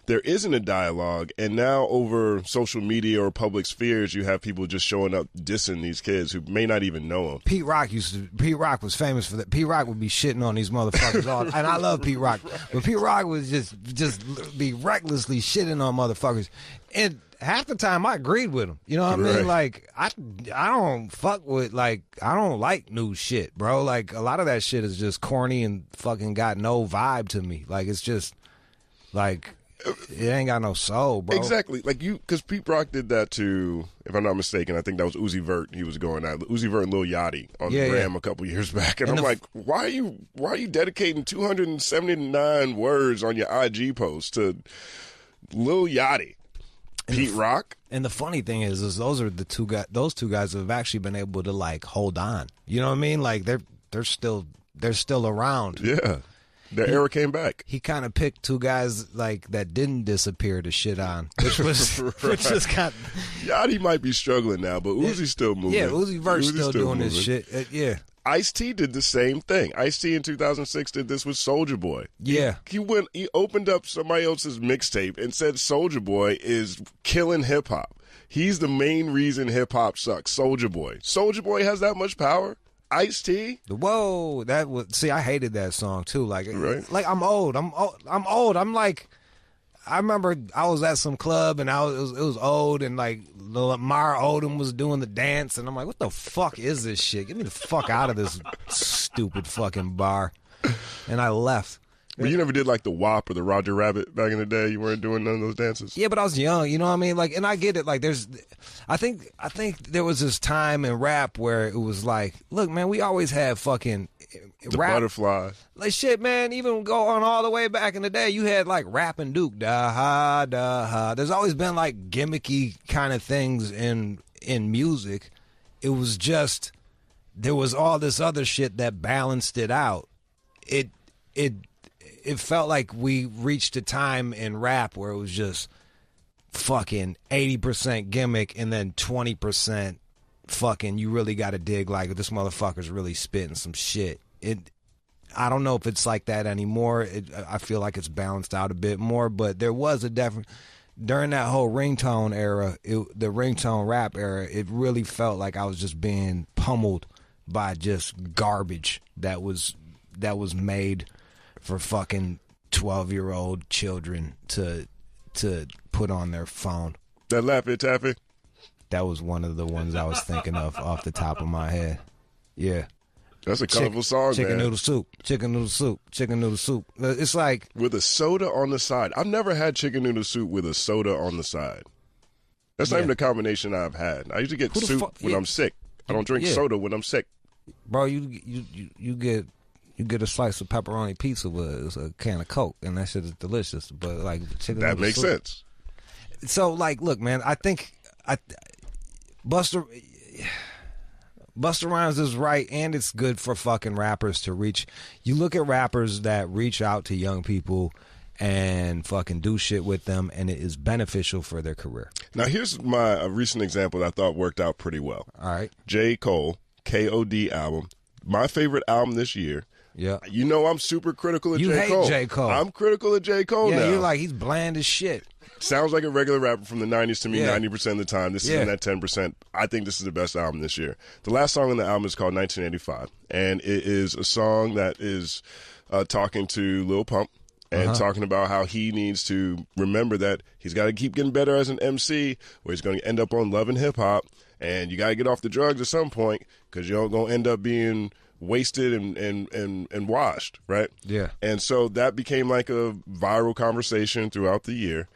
there isn't a dialogue, and now over social media or public spheres, you have people just showing up dissing these kids who may not even know them. Pete Rock was famous for that. Pete Rock would be shitting on these motherfuckers all, and I love Pete Rock, but Pete Rock was just be recklessly shitting on motherfuckers, and half the time I agreed with him. You know what I mean? Like, I don't fuck with, like, I don't like new shit, bro. Like, a lot of that shit is just corny and fucking got no vibe to me. Like, it's just like, it ain't got no soul, bro. Exactly. Like, because Pete Rock did that to, if I'm not mistaken, I think that was Uzi Vert. He was going at Uzi Vert and Lil Yachty on the Gram a couple years back. And I'm like, why are you dedicating 279 words on your IG post to Lil Yachty? Pete Rock? And the funny thing is those are the two guys. Those two guys have actually been able to, like, hold on. You know what I mean? Like, they're still around. Yeah. Their era came back. He kind of picked two guys like that didn't disappear to shit on, which was which is kind. Yachty might be struggling now, but Uzi's still moving. Yeah, Uzi Vert's still doing this shit. Yeah. Ice-T did the same thing. Ice-T in 2006 did this with Soulja Boy. Yeah. He opened up somebody else's mixtape and said Soulja Boy is killing hip-hop. He's the main reason hip-hop sucks. Soulja Boy. Soulja Boy has that much power? Ice-T? Whoa, I hated that song too. Like, right? Like, I'm old. I'm like, I remember I was at some club and it was old, and like Lamar Odom was doing the dance, and I'm like, what the fuck is this shit? Get me the fuck out of this stupid fucking bar. And I left. Well, you never did like the WAP or the Roger Rabbit back in the day? You weren't doing none of those dances? Yeah, but I was young, you know what I mean? Like, and I get it. Like, I think there was this time in rap where it was like, look, man, we always had fucking the rap. Butterfly. Like, shit, man, even going all the way back in the day, you had like Rap and Duke, da ha, da ha. There's always been like gimmicky kind of things in music. It was just, there was all this other shit that balanced it out. It felt like we reached a time in rap where it was just fucking 80% gimmick and then 20% fucking you really got to dig like this motherfucker's really spitting some shit. I don't know if it's like that anymore. I feel like it's balanced out a bit more, but there was a during that whole ringtone era, the ringtone rap era, it really felt like I was just being pummeled by just garbage that was made for fucking 12-year-old children to put on their phone. That Laffy Taffy? That was one of the ones I was thinking of off the top of my head. Yeah. That's a colorful song, chicken man. Noodle soup. Chicken noodle soup. Chicken noodle soup. It's like... with a soda on the side. I've never had chicken noodle soup with a soda on the side. That's not even a combination I've had. I usually get soup when I'm sick. I don't drink soda when I'm sick. Bro, you get a slice of pepperoni pizza with a can of Coke, and that shit is delicious. But like chicken, that makes sense. So like, look, man, I think Busta Rhymes is right, and it's good for fucking rappers to reach. You look at rappers that reach out to young people and fucking do shit with them, and it is beneficial for their career. Now, here's a recent example that I thought worked out pretty well. All right, J. Cole, K.O.D. album, my favorite album this year. Yeah, you know I'm super critical of J. Cole. You hate J. Cole. I'm critical of J. Cole now. Yeah, you're like, he's bland as shit. Sounds like a regular rapper from the 90s to me 90% of the time. This is in that 10%. I think this is the best album this year. The last song on the album is called 1985, and it is a song that is talking to Lil Pump and talking about how he needs to remember that he's got to keep getting better as an MC, or he's going to end up on Love and Hip Hop, and you got to get off the drugs at some point because you're going to end up being wasted and washed, right? Yeah. And so that became like a viral conversation throughout the year.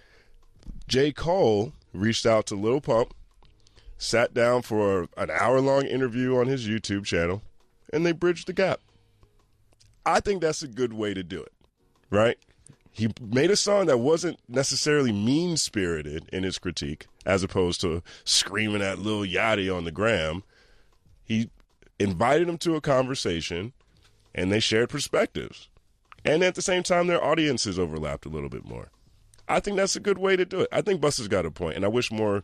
J. Cole reached out to Lil Pump, sat down for an hour-long interview on his YouTube channel, and they bridged the gap. I think that's a good way to do it, right? He made a song that wasn't necessarily mean-spirited in his critique, as opposed to screaming at Lil Yachty on the gram. He invited him to a conversation, and they shared perspectives. And at the same time, their audiences overlapped a little bit more. I think that's a good way to do it. I think Busta's got a point, and I wish more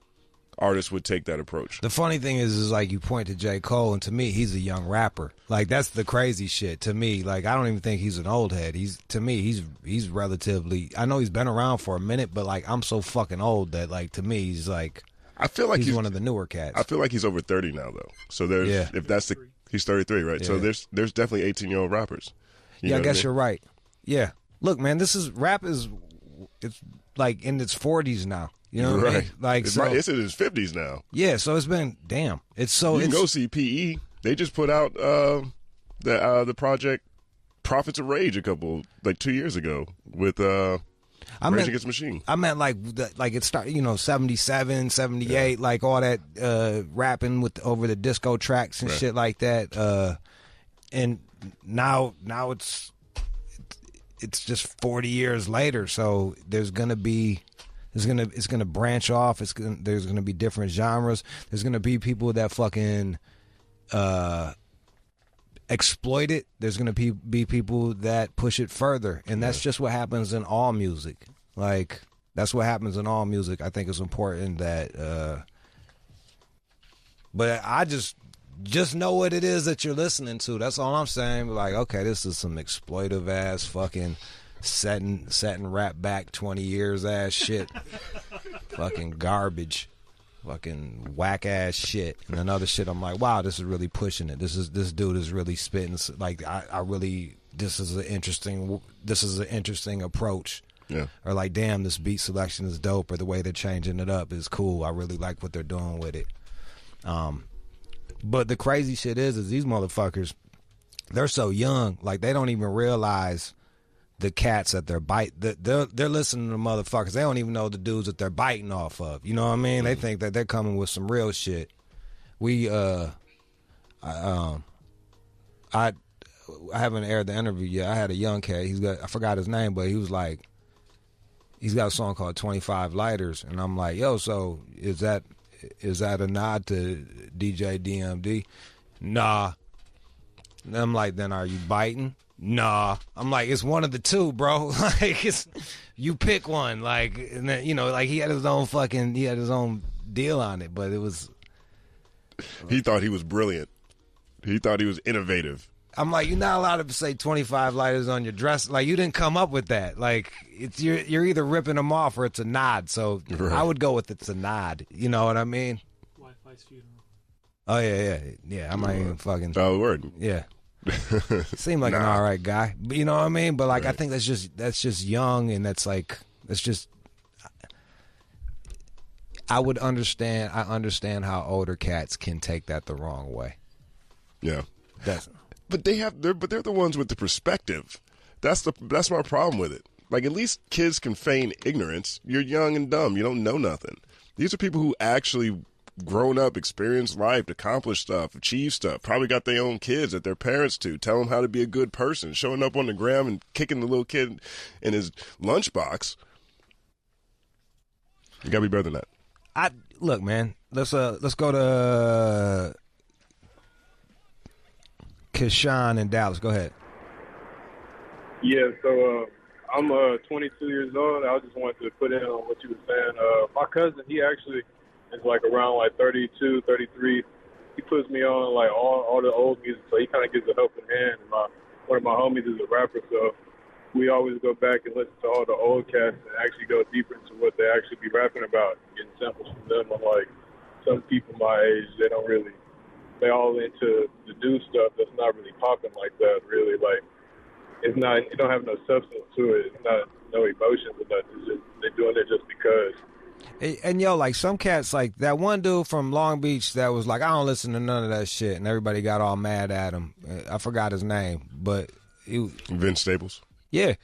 artists would take that approach. The funny thing is like you point to J. Cole, and to me, he's a young rapper. Like, that's the crazy shit to me. Like, I don't even think he's an old head. To me, he's relatively, I know he's been around for a minute, but like, I'm so fucking old that like, to me, he's like, I feel like he's one of the newer cats. I feel like he's over 30 now, though. So there's, if that's he's 33, right? Yeah. So there's definitely 18-year-old rappers. Yeah, I guess you're right. Yeah. Look, man, rap is, it's like in its 40s now. You know what I mean? Like, it's in his 50s now. Yeah, so it's been, damn. It's so, you can go see PE. They just put out the project Prophets of Rage 2 years ago with Rage Against the Machine. I meant like it started, 77, 78, like all that rapping over the disco tracks and shit like that. And now it's just 40 years later, so there's gonna be. It's gonna branch off. There's gonna be different genres. There's gonna be people that fucking exploit it. There's gonna be people that push it further, and that's just what happens in all music. Like, that's what happens in all music. I think it's important that. But I just know what it is that you're listening to. That's all I'm saying. Like, okay, this is some exploitive ass fucking. Setting rap back 20 years ass shit. Fucking garbage. Fucking whack ass shit. And another shit, I'm like, wow, this is really pushing it. This dude is really spitting. Like, this is an interesting approach. Yeah. Or like, damn, this beat selection is dope, or the way they're changing it up is cool. I really like what they're doing with it. But the crazy shit is these motherfuckers, they're so young, like they don't even realize the cats that they're they're listening to motherfuckers. They don't even know the dudes that they're biting off of. You know what I mean? They think that they're coming with some real shit. I haven't aired the interview yet. I had a young cat. I forgot his name, but he was like, he's got a song called 25 Lighters, and I'm like, yo, so is that a nod to DJ DMD? Nah. And I'm like, then are you biting? Nah. I'm like, it's one of the two, bro. Like, you pick one. Like, and then, like he had his own deal on it, but it was. He thought he was brilliant. He thought he was innovative. I'm like, you're not allowed to say 25 lighters on your dress. Like, you didn't come up with that. Like, you're either ripping them off or it's a nod. So I would go with it's a nod. You know what I mean? Wi-Fi's funeral. Oh yeah. I might even fucking. Oh, word. Yeah. Seemed like an all right guy, but you know what I mean. But like, I think that's just young, and that's just. I understand how older cats can take that the wrong way. Yeah, but they're the ones with the perspective. That's my problem with it. Like, at least kids can feign ignorance. You're young and dumb. You don't know nothing. These are people who actually grown up, experienced life, accomplished stuff, achieved stuff, probably got their own kids that their parents to tell them how to be a good person, showing up on the gram and kicking the little kid in his lunchbox. You gotta be better than that. Look, man, let's go to Keshawn in Dallas. Go ahead. Yeah, so I'm 22 years old. I just wanted to put in on what you were saying. My cousin, he actually is like around like 32, 33. He puts me on like all the old music, so he kind of gives a helping hand. One of my homies is a rapper, so we always go back and listen to all the old cats and actually go deeper into what they actually be rapping about, getting samples from them. I'm like, some people my age, they all into the new stuff that's not really popping like that, really. Like, it's not, you don't have no substance to it. It's not no emotions or nothing. It's just, they're doing it just because. And yo, like some cats, like that one dude from Long Beach that was like, I don't listen to none of that shit, and everybody got all mad at him. I forgot his name, but Vince Staples. Yeah,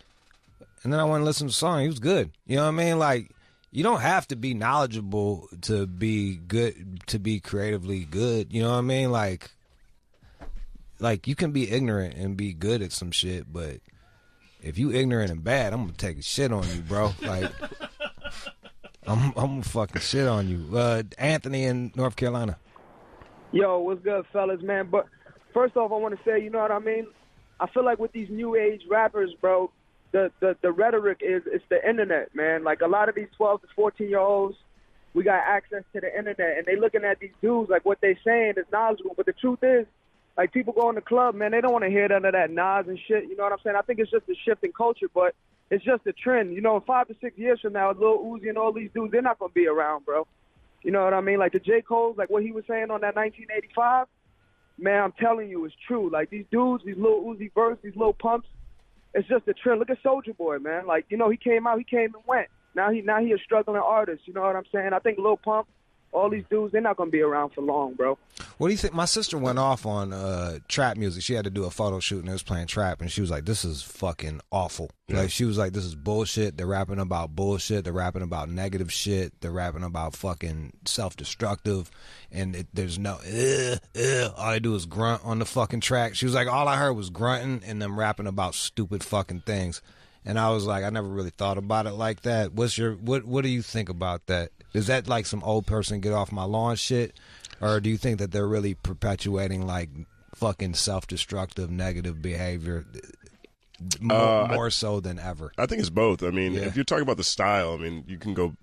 and then I went and listened to the song. He was good. You know what I mean? Like, you don't have to be knowledgeable to be good, to be creatively good. You know what I mean? Like you can be ignorant and be good at some shit, but if you ignorant and bad, I'm gonna take a shit on you, bro. Like, I'm gonna fucking shit on you. Anthony in North Carolina. Yo, what's good, fellas, man? But first off, I want to say, you know what I mean? I feel like with these new age rappers, bro, the rhetoric is it's the internet, man. Like a lot of these 12 to 14-year-olds, we got access to the internet, and they looking at these dudes like what they saying is knowledgeable. But the truth is, like people go in the club, man, they don't want to hear none of that Nas and shit. You know what I'm saying? I think it's just a shift in culture, but it's just a trend. You know, in 5 to 6 years from now, Lil Uzi and all these dudes, they're not gonna be around, bro. You know what I mean? Like the J. Cole, like what he was saying on that 1985. Man, I'm telling you, it's true. Like these dudes, these Lil Uzi verse, these Lil Pumps, it's just a trend. Look at Soulja Boy, man. Like, you know, he came and went. Now he a struggling artist. You know what I'm saying? I think Lil Pump, all these dudes, they're not gonna be around for long, bro. What do you think? My sister went off on trap music. She had to do a photo shoot and it was playing trap, and she was like, "This is fucking awful." Yeah. Like she was like, "This is bullshit." They're rapping about bullshit. They're rapping about negative shit. They're rapping about fucking self-destructive, and there's no all they do is grunt on the fucking track. She was like, all I heard was grunting and them rapping about stupid fucking things. And I was like, I never really thought about it like that. What do you think about that? Is that like some old person get off my lawn shit? Or do you think that they're really perpetuating like fucking self-destructive negative behavior more so than ever? I think it's both. I mean, if you're talking about the style, I mean, you can go.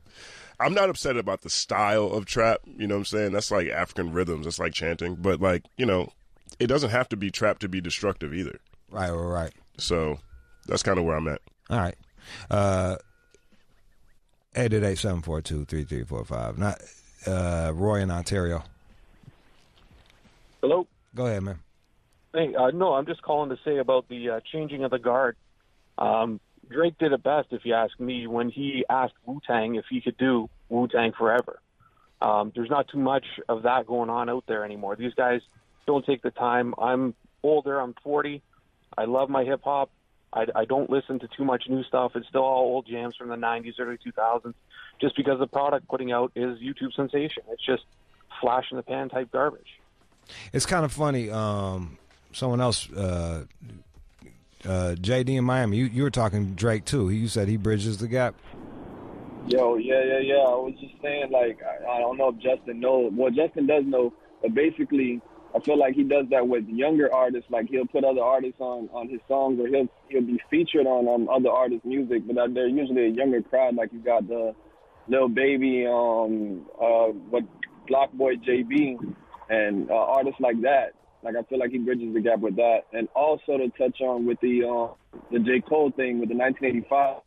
I'm not upset about the style of trap. You know what I'm saying? That's like African rhythms. That's like chanting. But like, you know, it doesn't have to be trap to be destructive either. Right. So that's kind of where I'm at. All right. 888-742-3345. Not Roy in Ontario. Hello? Go ahead, man. Hey, no, I'm just calling to say about the changing of the guard. Drake did it best, if you ask me, when he asked Wu-Tang if he could do Wu-Tang forever. There's not too much of that going on out there anymore. These guys don't take the time. I'm older. I'm 40. I love my hip-hop. I don't listen to too much new stuff. It's still all old jams from the 90s, early 2000s, just because the product putting out is YouTube sensation. It's just flash-in-the-pan type garbage. It's kind of funny. Someone else, JD in Miami, you were talking Drake, too. You said he bridges the gap. Yo, yeah. I was just saying, like, I don't know if Justin knows. Well, Justin does know, but basically, I feel like he does that with younger artists. Like he'll put other artists on his songs, or he'll be featured on other artists' music. But they're usually a younger crowd. Like you got the Lil Baby, Block Boy JB, and artists like that. Like I feel like he bridges the gap with that. And also to touch on with the J. Cole thing with the 1985.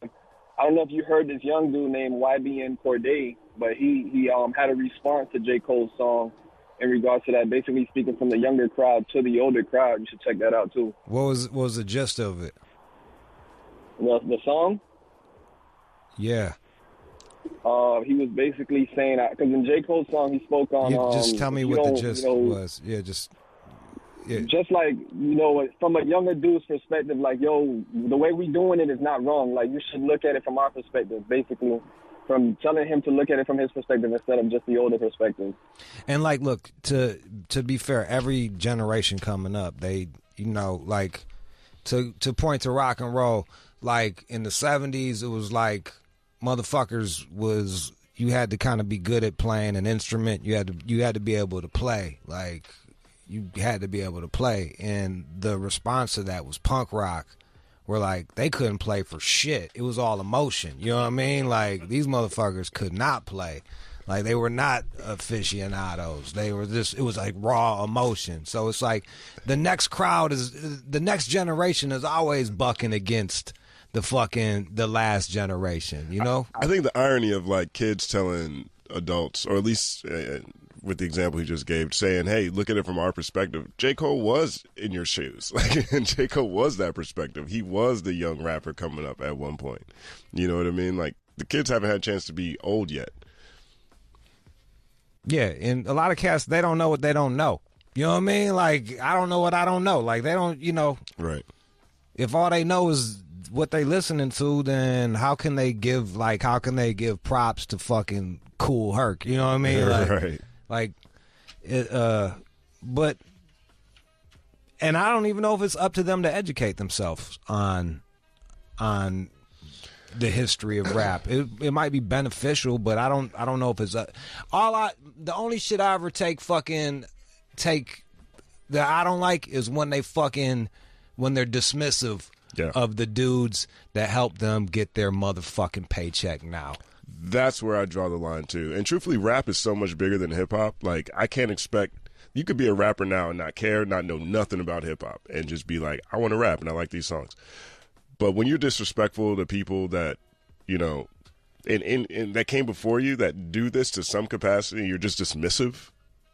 I don't know if you heard this young dude named YBN Corday, but he had a response to J. Cole's song in regards to that, basically speaking from the younger crowd to the older crowd. You should check that out too. What was the gist of it? The song? Yeah. He was basically saying, because in J. Cole's song he spoke on. Just tell me what the gist was. Yeah, just like, you know, from a younger dude's perspective, like, yo, the way we doing it is not wrong. Like, you should look at it from our perspective, basically. From telling him to look at it from his perspective instead of just the older perspective. And like, look, to be fair, every generation coming up, they, you know, like to point to rock and roll, like in the 70s, it was like motherfuckers was, you had to kind of be good at playing an instrument. You had to be able to play. Like you had to be able to play. And the response to that was punk rock. Where, like, they couldn't play for shit. It was all emotion. You know what I mean? Like, these motherfuckers could not play. Like, they were not aficionados. They were just, it was like raw emotion. So it's like the next generation is always bucking against the last generation, you know? I think the irony of, like, kids telling adults, or at least with the example he just gave, saying, hey, look at it from our perspective. J. Cole was in your shoes. And J. Cole was that perspective. He was the young rapper coming up at one point. You know what I mean? Like, the kids haven't had a chance to be old yet. Yeah, and a lot of cats, they don't know what they don't know. You know what I mean? Like, I don't know what I don't know. Like, they don't, Right. If all they know is what they listening to, then how can they give props to fucking Cool Herc? You know what I mean? Like, right. Like, but, and I don't even know if it's up to them to educate themselves on the history of rap. It might be beneficial, but I don't know if it's the only shit I ever take that I don't like is when they're dismissive of the dudes that help them get their motherfucking paycheck now. That's where I draw the line too. And truthfully, rap is so much bigger than hip hop. Like, I can't expect you could be a rapper now and not care, not know nothing about hip hop, and just be like, I want to rap and I like these songs. But when you're disrespectful to people that, and that came before you that do this to some capacity, you're just dismissive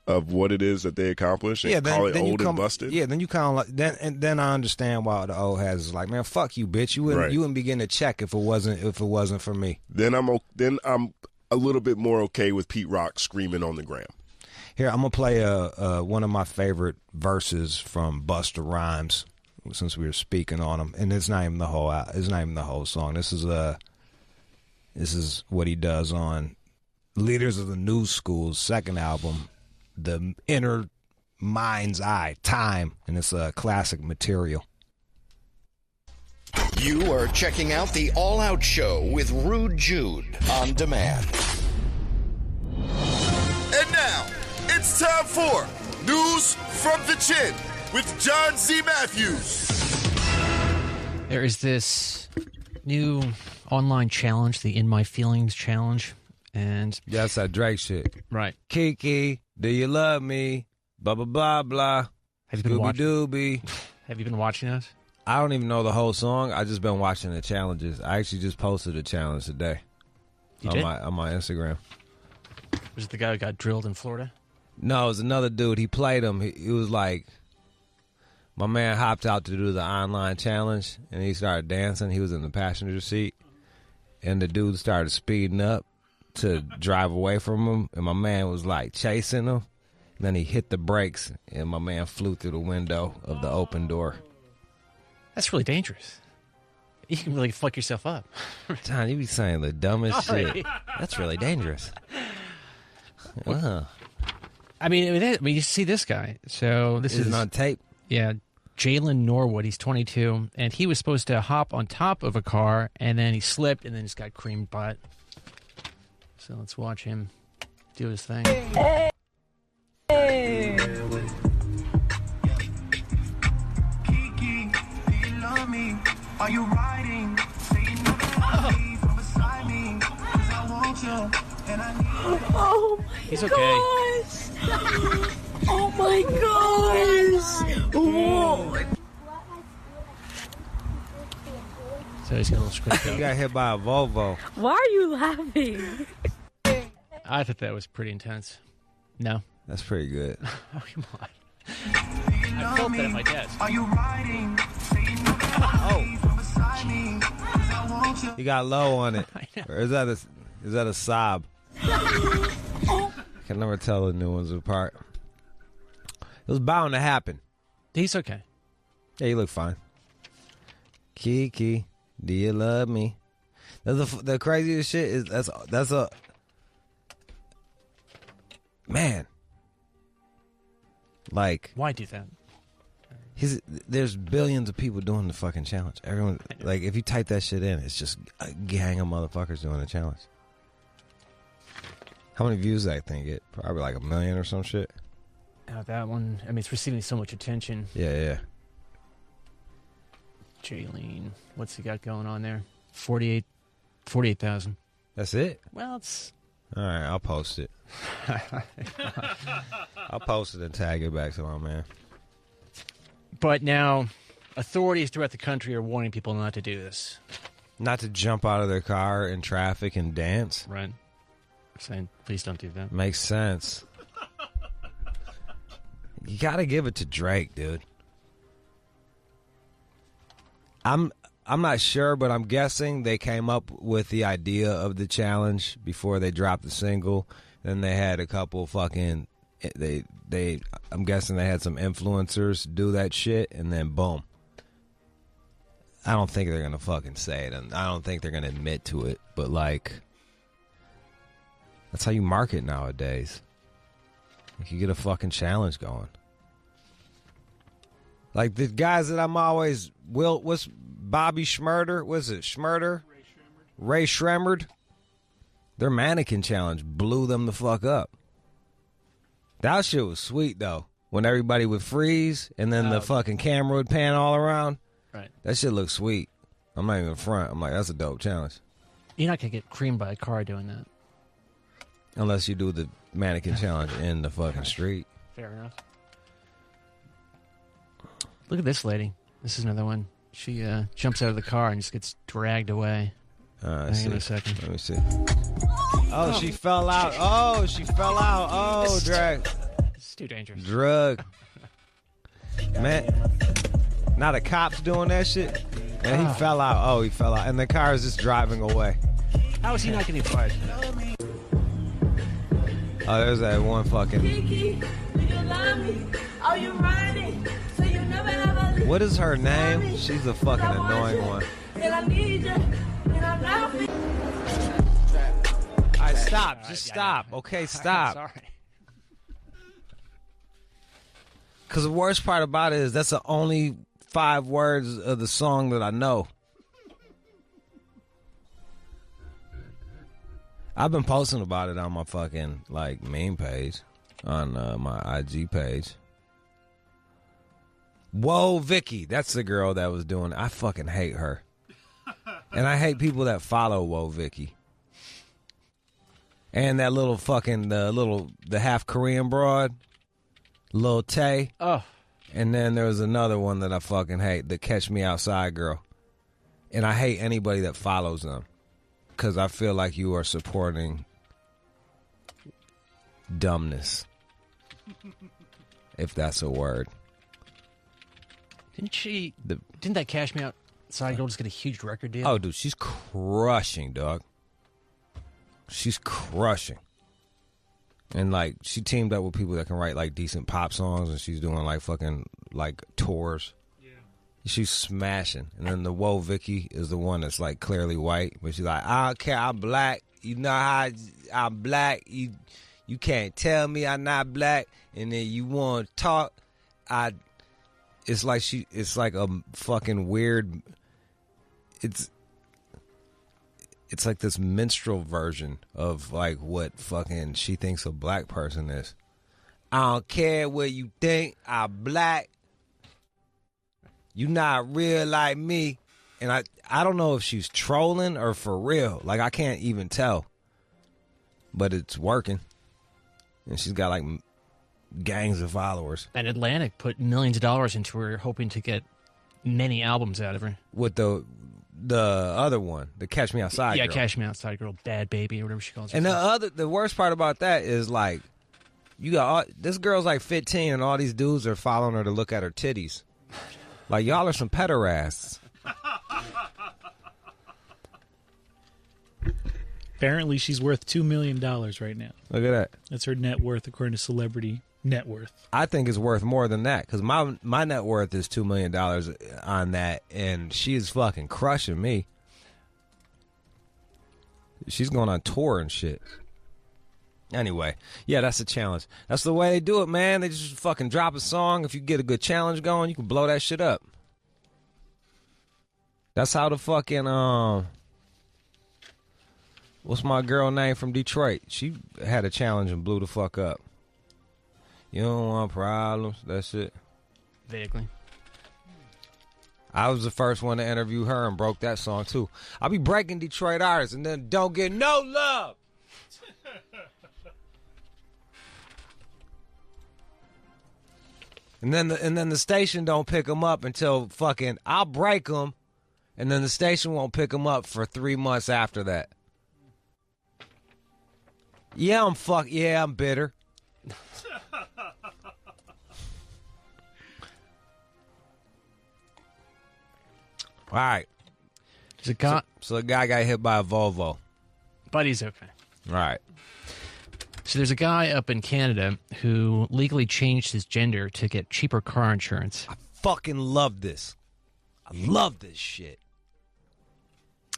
of what it is that they accomplish and call it old and busted. Yeah, then you kind of like then I understand why the old heads is like, man, fuck you, bitch. You wouldn't be getting a check if it wasn't for me. Then I'm a little bit more okay with Pete Rock screaming on the gram. Here, I'm gonna play one of my favorite verses from Busta Rhymes, since we were speaking on him, and it's not even the whole song. This is what he does on Leaders of the New School's second album, The Inner Mind's Eye, Time, and it's a classic material. You are checking out the All Out Show with Rude Jude on demand. And now, it's time for News from the Chin with John C. Matthews. There is this new online challenge, the In My Feelings challenge, and that's that Drake shit. Right. Kiki, do you love me? Blah blah blah blah. Have you been watching? Doobie. Have you been watching this? I don't even know the whole song. I just been watching the challenges. I actually just posted a challenge today. You did? On my Instagram. Was it the guy who got drilled in Florida? No, it was another dude. He played him. He was like, my man hopped out to do the online challenge, and he started dancing. He was in the passenger seat, and the dude started speeding up to drive away from him, and my man was like chasing him. And then he hit the brakes, and my man flew through the window of the open door. That's really dangerous. You can really fuck yourself up. John, you be saying the dumbest shit. That's really dangerous. I mean, you see this guy. So this is on tape. Yeah, Jalen Norwood. He's 22, and he was supposed to hop on top of a car, and then he slipped, and then just got creamed butt. So let's watch him do his thing. Hey. Kiki, do you love me? Are you riding? Say you never leave from beside me. 'Cause I want you and I need you. Oh my He's gosh. okay. Oh my gosh. Whoa. So he's got a little script He out. got hit by a Volvo. Why are you laughing? I thought that was pretty intense. No? That's pretty good. Oh, come on. I felt that at my desk. Are you riding? Say you never leave from beside me. 'Cause I want you. He got low on it. Or is that a sob? Can never tell the new ones apart. It was bound to happen. He's okay. Yeah, you look fine. Kiki, do you love me? The craziest shit is that's a man. Like, why do that? There's billions of people doing the fucking challenge. Everyone, like, if you type that shit in, it's just a gang of motherfuckers doing the challenge. How many views that thing get? Probably like 1 million or some shit. That one, I mean, it's receiving so much attention. Yeah. Jaylene, what's he got going on there? 48,000. That's it? Well, it's... All right, I'll post it. I'll post it and tag it back to my man. But now, authorities throughout the country are warning people not to do this. Not to jump out of their car in traffic and dance? Right. Saying, please don't do that. Makes sense. You gotta give it to Drake, dude. I'm not sure, but I'm guessing they came up with the idea of the challenge before they dropped the single. Then they had a couple fucking I'm guessing they had some influencers do that shit, and then boom. I don't think they're gonna fucking say it, and I don't think they're gonna admit to it. But like, that's how you market nowadays. You get a fucking challenge going. Like the guys that I'm always what's Bobby Schmurder? Was it Schmurder? Ray Shremmerd. Their mannequin challenge blew them the fuck up. That shit was sweet though. When everybody would freeze and then the fucking camera would pan all around. Right. That shit looked sweet. I'm not even front. I'm like, that's a dope challenge. You're not gonna get creamed by a car doing that. Unless you do the mannequin challenge in the fucking street. Fair enough. Look at this lady. This is another one. She jumps out of the car and just gets dragged away. Hang on a second. Let me see. Oh, she fell out. Oh, she fell out. Oh, drag. It's too dangerous. Drug. Man. Now the cops doing that shit. And he fell out. Oh, he fell out. And the car is just driving away. How is he not getting fired? Oh, there's that one fucking... Kiki, do you love me? Are you riding? So you never ever... What is her name? She's a fucking annoying one. And I need you. And I'm laughing. All right, stop. Just stop. Okay, stop. Sorry. Because the worst part about it is that's the only 5 words of the song that I know. I've been posting about it on my fucking like meme page, on my IG page. Whoa, Vicky, that's the girl that was doing it. I fucking hate her, and I hate people that follow Whoa Vicky. And that little fucking the half Korean broad, Lil Tay. Oh, and then there was another one that I fucking hate, the Catch Me Outside girl, and I hate anybody that follows them. Because I feel like you are supporting dumbness, if that's a word. Didn't that Cash Me Outside girl just get a huge record deal? Oh, dude, she's crushing, dog. She's crushing. And, like, she teamed up with people that can write, like, decent pop songs, and she's doing, like, fucking, like, tours. She's smashing. And then the Whoa Vicky is the one that's like clearly white, but she's like, I don't care, I'm black. You know how I'm black. You can't tell me I'm not black. And then you want to talk. It's like a fucking weird. It's like this minstrel version of like what fucking she thinks a black person is. I don't care what you think. I'm black. You not real like me. And I don't know if she's trolling or for real. Like, I can't even tell. But it's working. And she's got, like, gangs of followers. And Atlantic put millions of dollars into her, hoping to get many albums out of her. With the other one, the Catch Me Outside girl. Yeah, Cash Me Outside girl, Bad Baby, or whatever she calls And herself. the worst part about that is, like, you got this girl's, like, 15, and all these dudes are following her to look at her titties. Like, y'all are some pederasts. Apparently, she's worth $2 million right now. Look at that. That's her net worth, according to Celebrity Net Worth. I think it's worth more than that, because my net worth is $2 million on that, and she is fucking crushing me. She's going on tour and shit. Anyway, yeah, that's a challenge. That's the way they do it, man. They just fucking drop a song. If you get a good challenge going, you can blow that shit up. That's how the fucking, what's my girl name from Detroit? She had a challenge and blew the fuck up. You don't want problems. That's it. Vaguely. I was the first one to interview her and broke that song, too. I'll be breaking Detroit artists and then don't get no love. And then the station don't pick them up until fucking I'll break them, and then the station won't pick them up for 3 months after that. Yeah, I'm bitter. All right. There's a guy. So the guy got hit by a Volvo. But he's okay. All right. So there's a guy up in Canada who legally changed his gender to get cheaper car insurance. I fucking love this. I love this shit.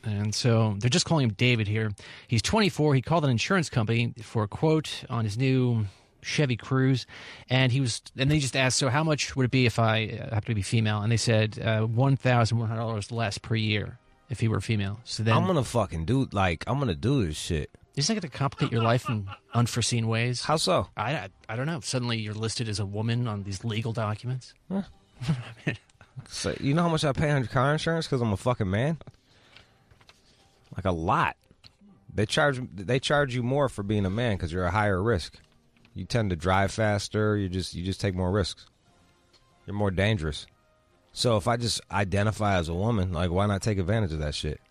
And so they're just calling him David here. He's 24. He called an insurance company for a quote on his new Chevy Cruze, and they just asked, so how much would it be if I happen to be female? And they said $1,100 less per year if he were female. So then I'm gonna do this shit. Isn't that going to complicate your life in unforeseen ways? How so? I don't know. Suddenly you're listed as a woman on these legal documents. Huh. So, you know how much I pay on car insurance because I'm a fucking man? Like a lot. They charge you more for being a man because you're a higher risk. You tend to drive faster. You just take more risks. You're more dangerous. So if I just identify as a woman, like, why not take advantage of that shit?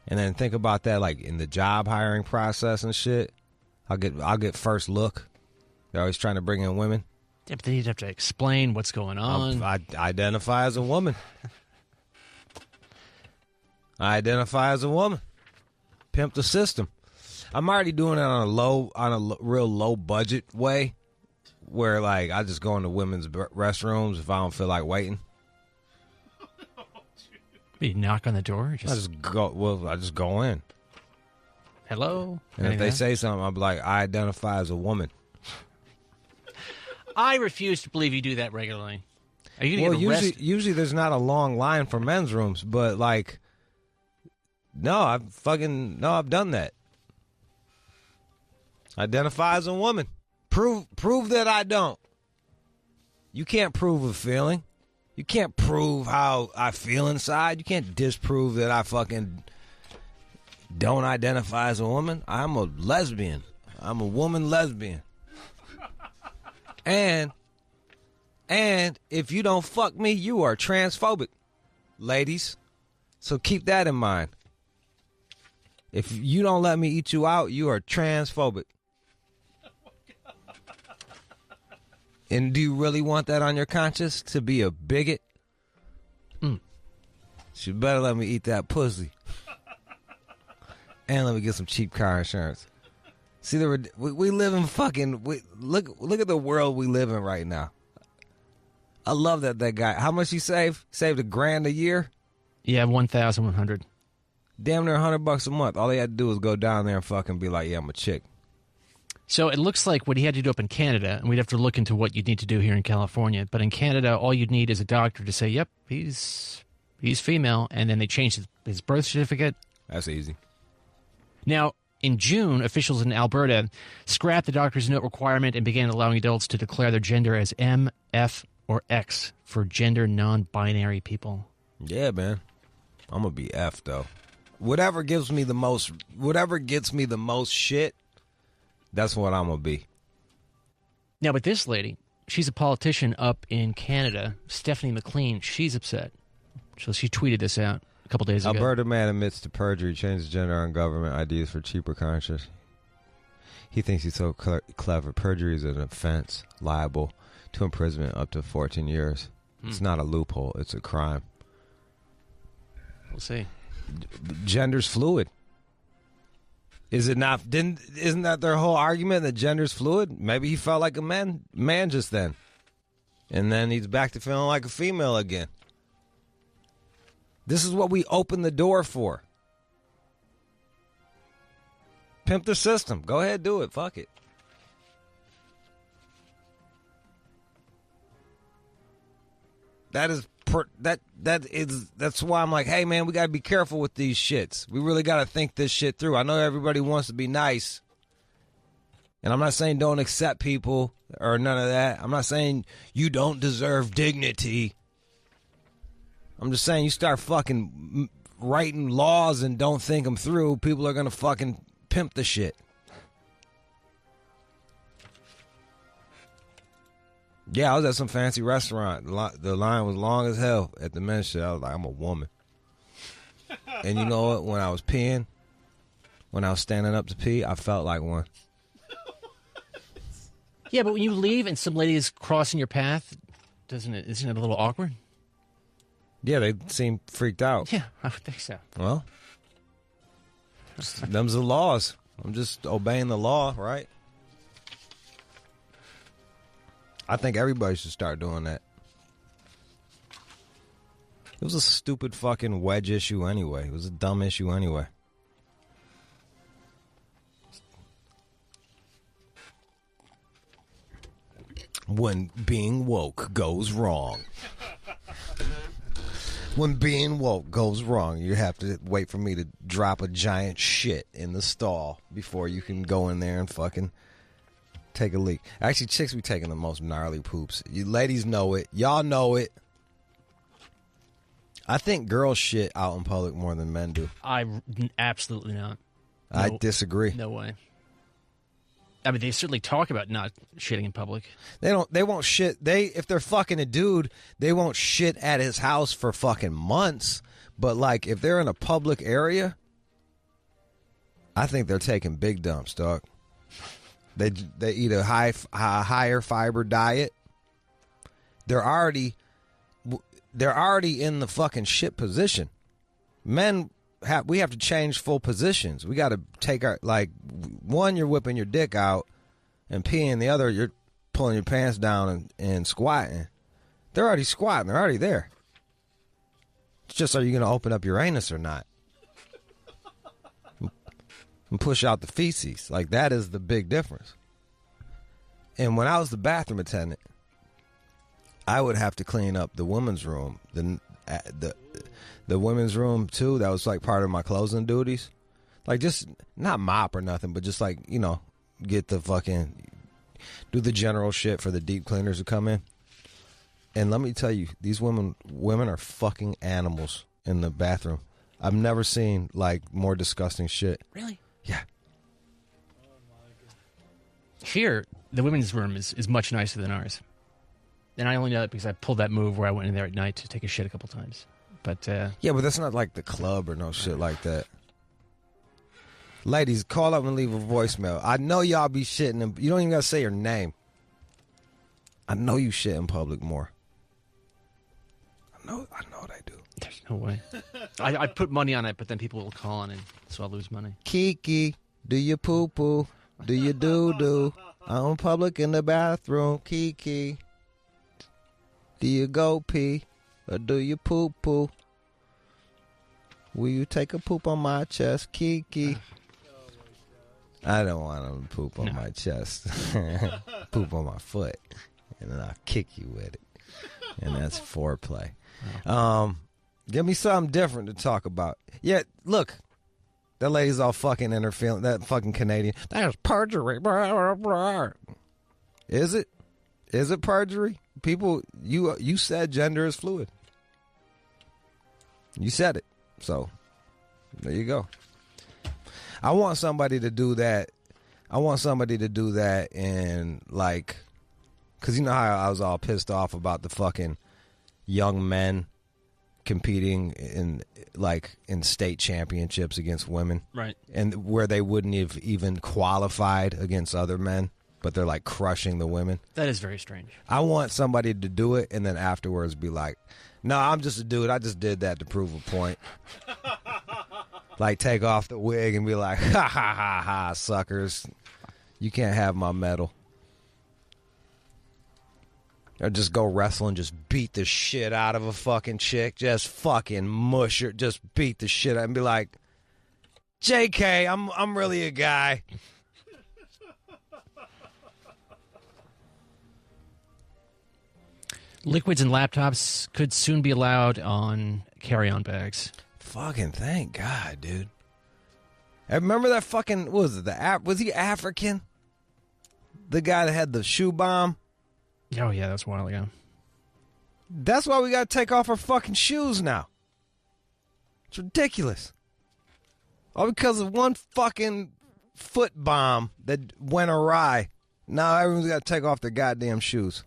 And then think about that, like, in the job hiring process and shit. I'll get first look. They're always trying to bring in women. Yeah, but then you'd have to explain what's going on. I identify as a woman. I identify as a woman. Pimp the system. I'm already doing it on a real low budget way, where like I just go into women's restrooms if I don't feel like waiting. You knock on the door? I just go in. Hello? And if they say something, I'll be like, I identify as a woman. I refuse to believe you do that regularly. Are you going to get arrested? Usually there's not a long line for men's rooms, but like, no, I've done that. Identify as a woman. Prove that I don't. You can't prove a feeling. You can't prove how I feel inside. You can't disprove that I fucking don't identify as a woman. I'm a lesbian. I'm a woman lesbian. And if you don't fuck me, you are transphobic, ladies. So keep that in mind. If you don't let me eat you out, you are transphobic. And do you really want that on your conscience, to be a bigot? You better let me eat that pussy. And let me get some cheap car insurance. See, we live in fucking... Look at the world we live in right now. I love that guy... How much he saved? Saved $1,000 a year? Yeah, $1,100. Damn near $100 a month. All he had to do was go down there and fucking be like, yeah, I'm a chick. So it looks like what he had to do up in Canada, and we'd have to look into what you'd need to do here in California, but in Canada, all you'd need is a doctor to say, yep, he's female, and then they change his birth certificate. That's easy. Now, in June, officials in Alberta scrapped the doctor's note requirement and began allowing adults to declare their gender as M, F, or X for gender non-binary people. Yeah, man. I'm going to be F, though. Whatever gets me the most shit, that's what I'm going to be. Now, but this lady, she's a politician up in Canada, Stephanie McLean. She's upset. So she tweeted this out a couple days ago. Alberta man admits to perjury, changes gender on government IDs for cheaper car insurance. He thinks he's so clever. Perjury is an offense, liable to imprisonment up to 14 years. It's not a loophole. It's a crime. We'll see. Gender's fluid. Is it not? Isn't that their whole argument, that gender's fluid? Maybe he felt like a man just then. And then he's back to feeling like a female again. This is what we open the door for. Pimp the system. Go ahead, do it. Fuck it. That's why I'm like, hey man, we gotta be careful with these shits. We really gotta think this shit through. I know everybody wants to be nice, and I'm not saying don't accept people or none of that. I'm not saying you don't deserve dignity. I'm just saying you start fucking writing laws and don't think them through, people are gonna fucking pimp the shit. Yeah, I was at some fancy restaurant. The line was long as hell at the men's shit. I was like, I'm a woman. And you know what? When I was peeing, when I was standing up to pee, I felt like one. Yeah, but when you leave and some lady is crossing your path, isn't it a little awkward? Yeah, they seem freaked out. Yeah, I would think so. Well, them's the laws. I'm just obeying the law, right? I think everybody should start doing that. It was a stupid fucking wedge issue anyway. It was a dumb issue anyway. When being woke goes wrong. When being woke goes wrong, you have to wait for me to drop a giant shit in the stall before you can go in there and fucking take a leak. Actually, chicks be taking the most gnarly poops. You ladies know it. Y'all know it. I think girls shit out in public more than men do. Absolutely not. I disagree. No way. I mean, they certainly talk about not shitting in public. They won't shit. If they're fucking a dude, they won't shit at his house for fucking months. But like, if they're in a public area, I think they're taking big dumps, dog. They eat a higher fiber diet. They're already in the fucking shit position. Men we have to change full positions. We got to take our, like, one, you're whipping your dick out and peeing. The other, you're pulling your pants down and squatting. They're already squatting. They're already there. It's just, are you going to open up your anus or not? And push out the feces. Like, that is the big difference. And when I was the bathroom attendant, I would have to clean up the women's room. The women's room, too, that was, like, part of my closing duties. Like, just, not mop or nothing, but just, like, you know, get the fucking, do the general shit for the deep cleaners to come in. And let me tell you, these women are fucking animals in the bathroom. I've never seen, like, more disgusting shit. Really? Yeah. Here, the women's room is much nicer than ours. And I only know that because I pulled that move where I went in there at night to take a shit a couple times. But yeah, but that's not like the club or no shit like that. Ladies, call up and leave a voicemail. I know y'all be shitting. You don't even got to say your name. I know you shit in public more. I know they do. There's no way. I put money on it, but then people will call on it, so I'll lose money. Kiki, do you poo-poo? Do you doo-doo? I'm in public in the bathroom. Kiki, do you go pee? Or do you poop-poo? Will you take a poop on my chest, Kiki? I don't want him to poop on my chest. Poop on my foot. And then I'll kick you with it. And that's foreplay. Give me something different to talk about. Yeah, look. That lady's all fucking in her feeling. That fucking Canadian. That's perjury. Is it? Is it perjury? People, you said gender is fluid. You said it. So, there you go. I want somebody to do that. I want somebody to do that in, like, because you know how I was all pissed off about the fucking young men competing in, like, in state championships against women. Right. And where they wouldn't have even qualified against other men, but they're, like, crushing the women. That is very strange. I want somebody to do it and then afterwards be like, no, I'm just a dude. I just did that to prove a point. Like, take off the wig and be like, ha, ha, ha, ha, suckers. You can't have my medal. Or just go wrestle and just beat the shit out of a fucking chick. Just fucking mush her. Just beat the shit out and be like, JK, I'm really a guy. Liquids and laptops could soon be allowed on carry-on bags. Fucking thank God, dude. I remember that fucking, what was it, was he African? The guy that had the shoe bomb? Oh, yeah, that was a while ago. That's why we got to take off our fucking shoes now. It's ridiculous. All because of one fucking foot bomb that went awry. Now everyone's got to take off their goddamn shoes.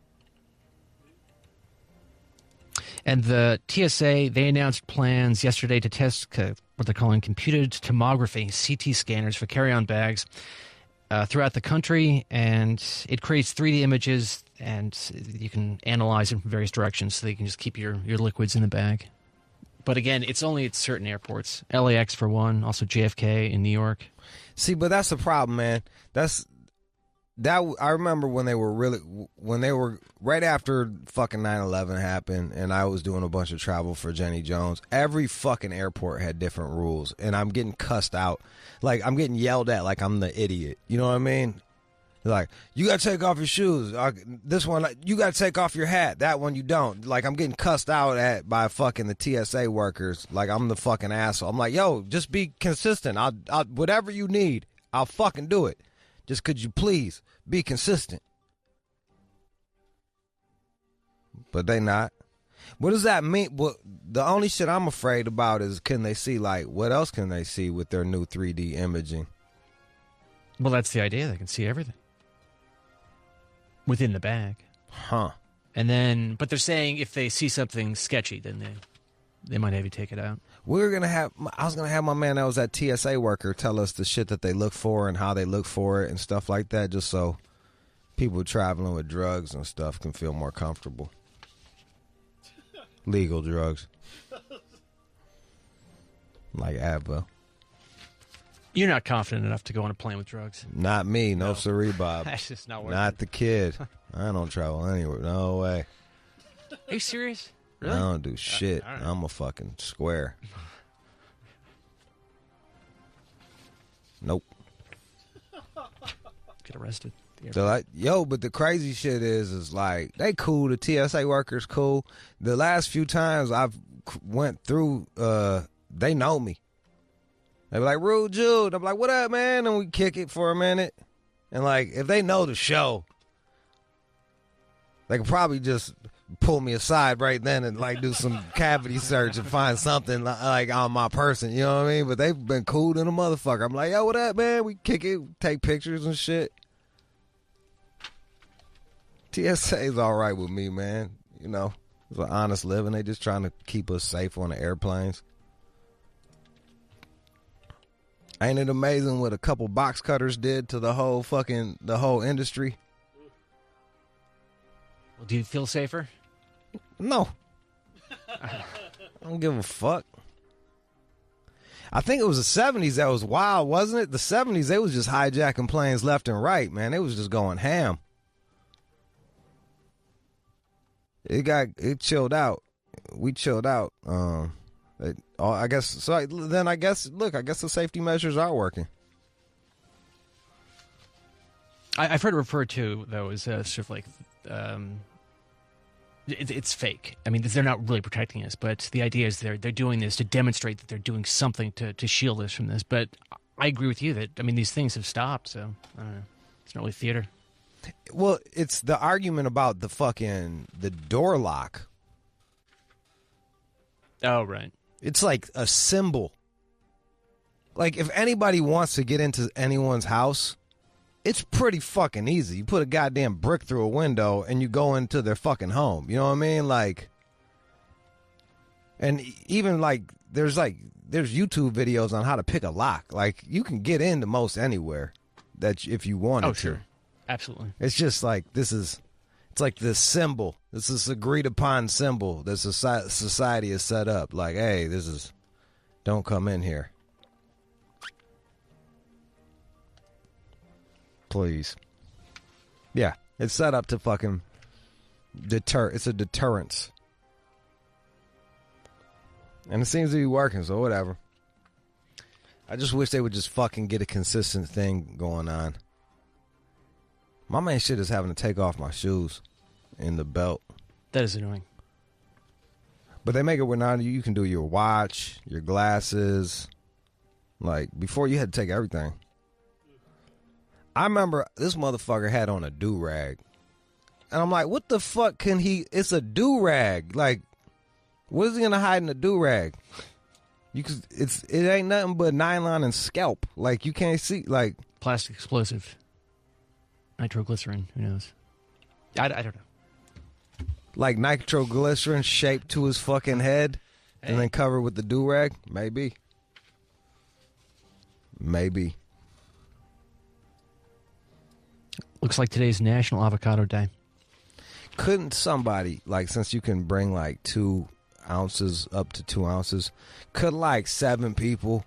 And the TSA, they announced plans yesterday to test what they're calling computed tomography, CT scanners for carry-on bags throughout the country. And it creates 3D images, and you can analyze them from various directions so that you can just keep your liquids in the bag. But again, it's only at certain airports. LAX for one, also JFK in New York. See, but that's the problem, man. I remember when they were right after fucking 9/11 happened, and I was doing a bunch of travel for Jenny Jones. Every fucking airport had different rules, and I'm getting cussed out. Like, I'm getting yelled at like I'm the idiot. You know what I mean? Like, you got to take off your shoes. This one, you got to take off your hat. That one, you don't. Like, I'm getting cussed out at by fucking the TSA workers. Like, I'm the fucking asshole. I'm like, yo, just be consistent. I'll whatever you need, I'll fucking do it. Just could you please be consistent? But they not. What does that mean? Well, the only shit I'm afraid about is, can they see, like, what else can they see with their new 3D imaging? Well, that's the idea. They can see everything within the bag. Huh. And then, but they're saying if they see something sketchy, then they might have you take it out. I was gonna have my man that was that TSA worker tell us the shit that they look for and how they look for it and stuff like that, just so people traveling with drugs and stuff can feel more comfortable. Legal drugs. Like Advil. You're not confident enough to go on a plane with drugs. Not me. No, siree, Bob. That's just not working. Not the kid. I don't travel anywhere. No way. Are you serious? Really? I don't do shit. All right. I'm a fucking square. Nope. Get arrested. So but the crazy shit is like, they cool. The TSA workers cool. The last few times I've went through, they know me. They be like, Rude Jude. I'm like, what up, man? And we kick it for a minute. And like, if they know the show, they could probably just pull me aside right then and like do some cavity search and find something like on my person. You know what I mean? But they've been cool than a motherfucker. I'm like, yo, what up, man? We kick it, take pictures and shit. TSA's all right with me, man. You know, it's an honest living. They just trying to keep us safe on the airplanes. Ain't it amazing what a couple box cutters did to the whole industry? Well, do you feel safer? No. I don't give a fuck. I think it was the 70s that was wild, wasn't it? The 70s, they was just hijacking planes left and right, man. They was just going ham. It chilled out. We chilled out. I guess so. I guess the safety measures are working. I've heard it referred to though as sort of like it's fake. I mean, they're not really protecting us, but the idea is they're doing this to demonstrate that they're doing something to shield us from this. But I agree with you that, I mean, these things have stopped, so I don't know. It's not really theater. Well, it's the argument about the door lock. Oh, right. It's like a symbol. Like, if anybody wants to get into anyone's house, it's pretty fucking easy. You put a goddamn brick through a window and you go into their fucking home. You know what I mean? Like, and even like, there's YouTube videos on how to pick a lock. Like, you can get into most anywhere that if you wanted to. Sure. Absolutely. It's just like, it's like this symbol. This is agreed upon symbol that society is set up. Like, hey, don't come in here. Please. Yeah, it's set up to fucking deter. It's a deterrence. And it seems to be working, so whatever. I just wish they would just fucking get a consistent thing going on. My main shit is having to take off my shoes in the belt. That is annoying. But they make it where now you can do your watch, your glasses. Like, before you had to take everything. I remember this motherfucker had on a do-rag. And I'm like, what the fuck can he... It's a do-rag. Like, what is he going to hide in a do-rag? It ain't nothing but nylon and scalp. Like, you can't see, like... Plastic explosive. Nitroglycerin. Who knows? I don't know. Like nitroglycerin shaped to his fucking head and then covered with the do-rag? Maybe. Looks like today's National Avocado Day. Couldn't somebody, like, since you can bring like two ounces up to 2 ounces. Could like 7 people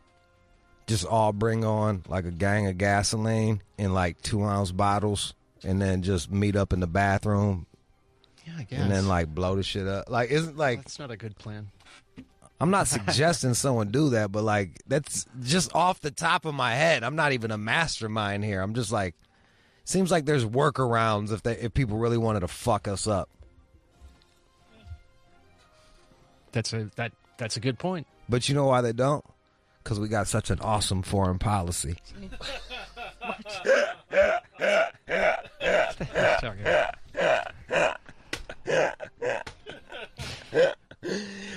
just all bring on like a gang of gasoline in like 2-ounce bottles and then just meet up in the bathroom? Yeah, I guess. And then like blow the shit up. Like, isn't like That's not a good plan. I'm not suggesting someone do that, but like that's just off the top of my head. I'm not even a mastermind here. I'm just like, seems like there's workarounds if people really wanted to fuck us up. That's a good point. But you know why they don't? Because we got such an awesome foreign policy.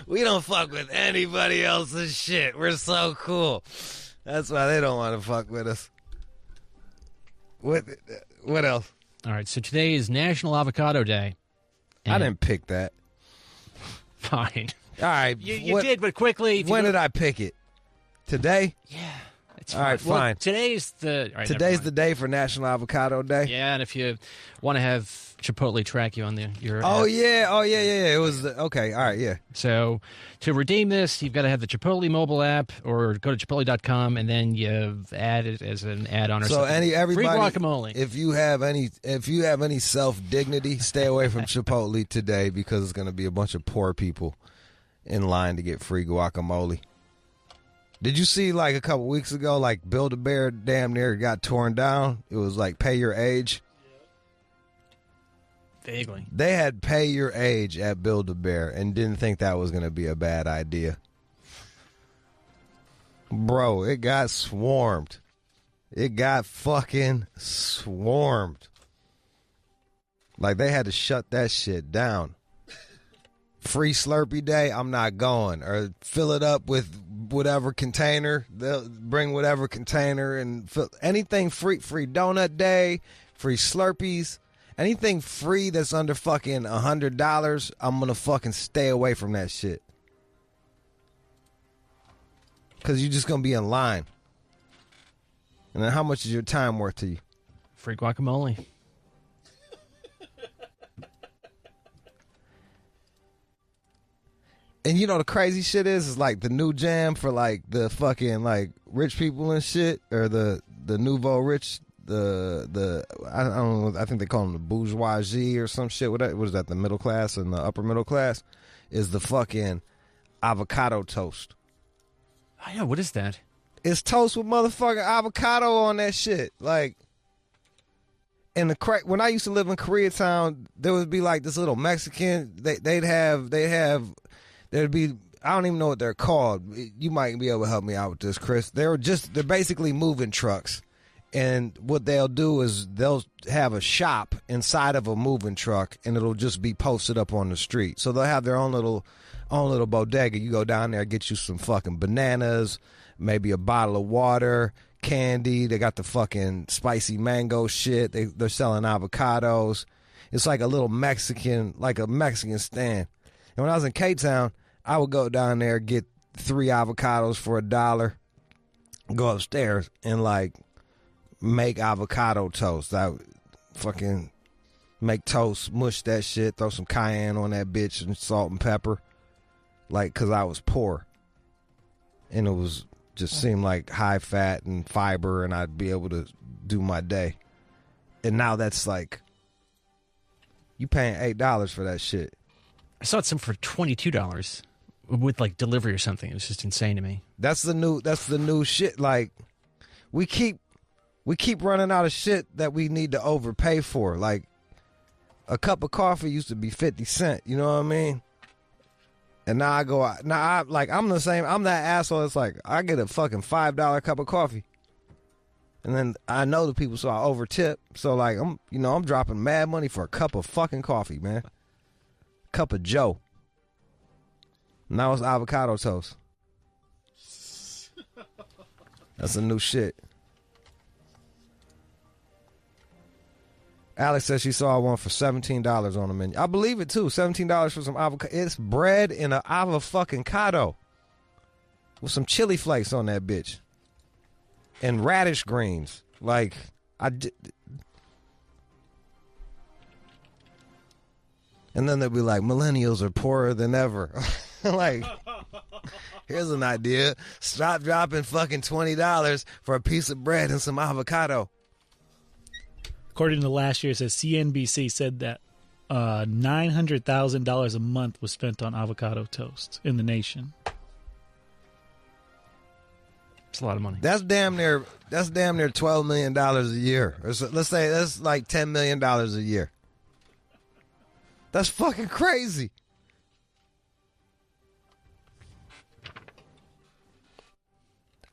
We don't fuck with anybody else's shit. We're so cool. That's why they don't want to fuck with us. What else? All right, so today is National Avocado Day. I didn't pick that. Fine. All right. You did, but quickly. When did I pick it? Today? Yeah. It's all right, well, fine. Today's the the day for National Avocado Day. Yeah, and if you want to have Chipotle track you on your Oh app. yeah. It was okay. All right, yeah. So to redeem this, you've got to have the Chipotle mobile app or go to chipotle.com and then you add it as an add-on or So something. everybody, free guacamole. If you have any self-dignity, stay away from Chipotle today because it's going to be a bunch of poor people in line to get free guacamole. Did you see like a couple weeks ago, like Build-A-Bear damn near got torn down? It was like pay your age. Vaguely. They had pay your age at Build-A-Bear and didn't think that was going to be a bad idea. Bro, it got swarmed. It got fucking swarmed. Like they had to shut that shit down. Free Slurpee Day, I'm not going. Or fill it up with whatever container. They'll bring whatever container and fill anything free. Free Donut Day, free Slurpees. Anything free that's under fucking $100, I'm going to fucking stay away from that shit. Because you're just going to be in line. And then how much is your time worth to you? Free guacamole. And you know the crazy shit is like the new jam for like the fucking like rich people and shit, or the nouveau rich, the I don't know, I think they call them the bourgeoisie or some shit. What is that? The middle class and the upper middle class is the fucking avocado toast. I know, what is that? It's toast with motherfucking avocado on that shit. Like, in the when I used to live in Koreatown, there would be like this little Mexican. There'd be, I don't even know what they're called. You might be able to help me out with this, Chris. They're basically moving trucks. And what they'll do is they'll have a shop inside of a moving truck and it'll just be posted up on the street. So they'll have their own little bodega. You go down there, get you some fucking bananas, maybe a bottle of water, candy. They got the fucking spicy mango shit. They're selling avocados. It's like a little Mexican stand. And when I was in K-Town, I would go down there, get 3 avocados for $1, go upstairs and like make avocado toast. I would fucking make toast, mush that shit, throw some cayenne on that bitch and salt and pepper. Like, cause I was poor. And it was just seemed like high fat and fiber and I'd be able to do my day. And now that's like, you paying $8 for that shit. I saw some for $22 with like delivery or something. It was just insane to me. That's the new shit. Like we keep running out of shit that we need to overpay for. Like a cup of coffee used to be 50 cents. You know what I mean? And now I'm the same. I'm that asshole. It's like I get a fucking $5 cup of coffee, and then I know the people, so I overtip. So like I'm dropping mad money for a cup of fucking coffee, man. Cup of Joe. Now it's avocado toast. That's a new shit. Alex says she saw one for $17 on the menu. I believe it too. $17 for some avocado. It's bread in an avocado with some chili flakes on that bitch and radish greens. Like and then they'll be like, millennials are poorer than ever. Like, here's an idea. Stop dropping fucking $20 for a piece of bread and some avocado. According to last year, it says CNBC said that $900,000 a month was spent on avocado toast in the nation. It's a lot of money. That's damn near $12 million a year. Let's say that's like $10 million a year. That's fucking crazy.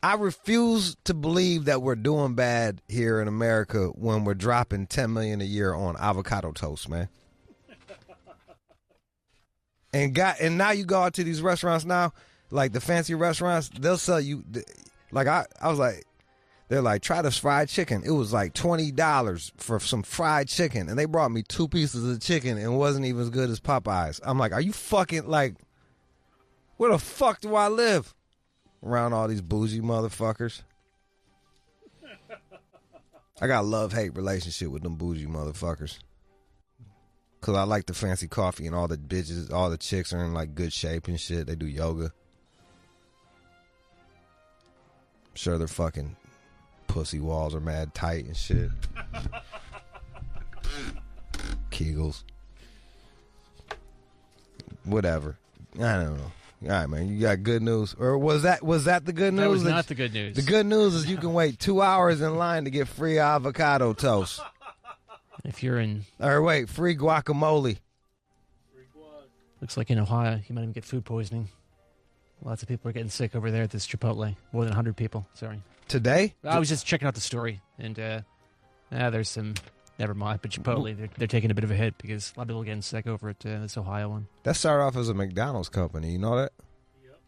I refuse to believe that we're doing bad here in America when we're dropping $10 million a year on avocado toast, man. And now you go out to these restaurants now, like the fancy restaurants, they'll sell you, like I was like, they're like, try this fried chicken. It was like $20 for some fried chicken, and they brought me 2 pieces of chicken, and it wasn't even as good as Popeyes. I'm like, are you fucking, like, where the fuck do I live? Around all these bougie motherfuckers. I got a love-hate relationship with them bougie motherfuckers. Because I like the fancy coffee, and all the bitches, all the chicks are in, like, good shape and shit. They do yoga. I'm sure their fucking pussy walls are mad tight and shit. Kegels. Whatever. I don't know. All right, man. You got good news, or was that the good news? That was not the good news. The good news is you can wait 2 hours in line to get free avocado toast. If you're in, or wait, free guacamole. Looks like in Ohio, you might even get food poisoning. Lots of people are getting sick over there at this Chipotle. More than 100 people. Sorry. Today? I was just checking out the story, and there's some. Never mind, but Chipotle, they're taking a bit of a hit because a lot of people are getting sick over at this Ohio one. That started off as a McDonald's company, you know that? Yep.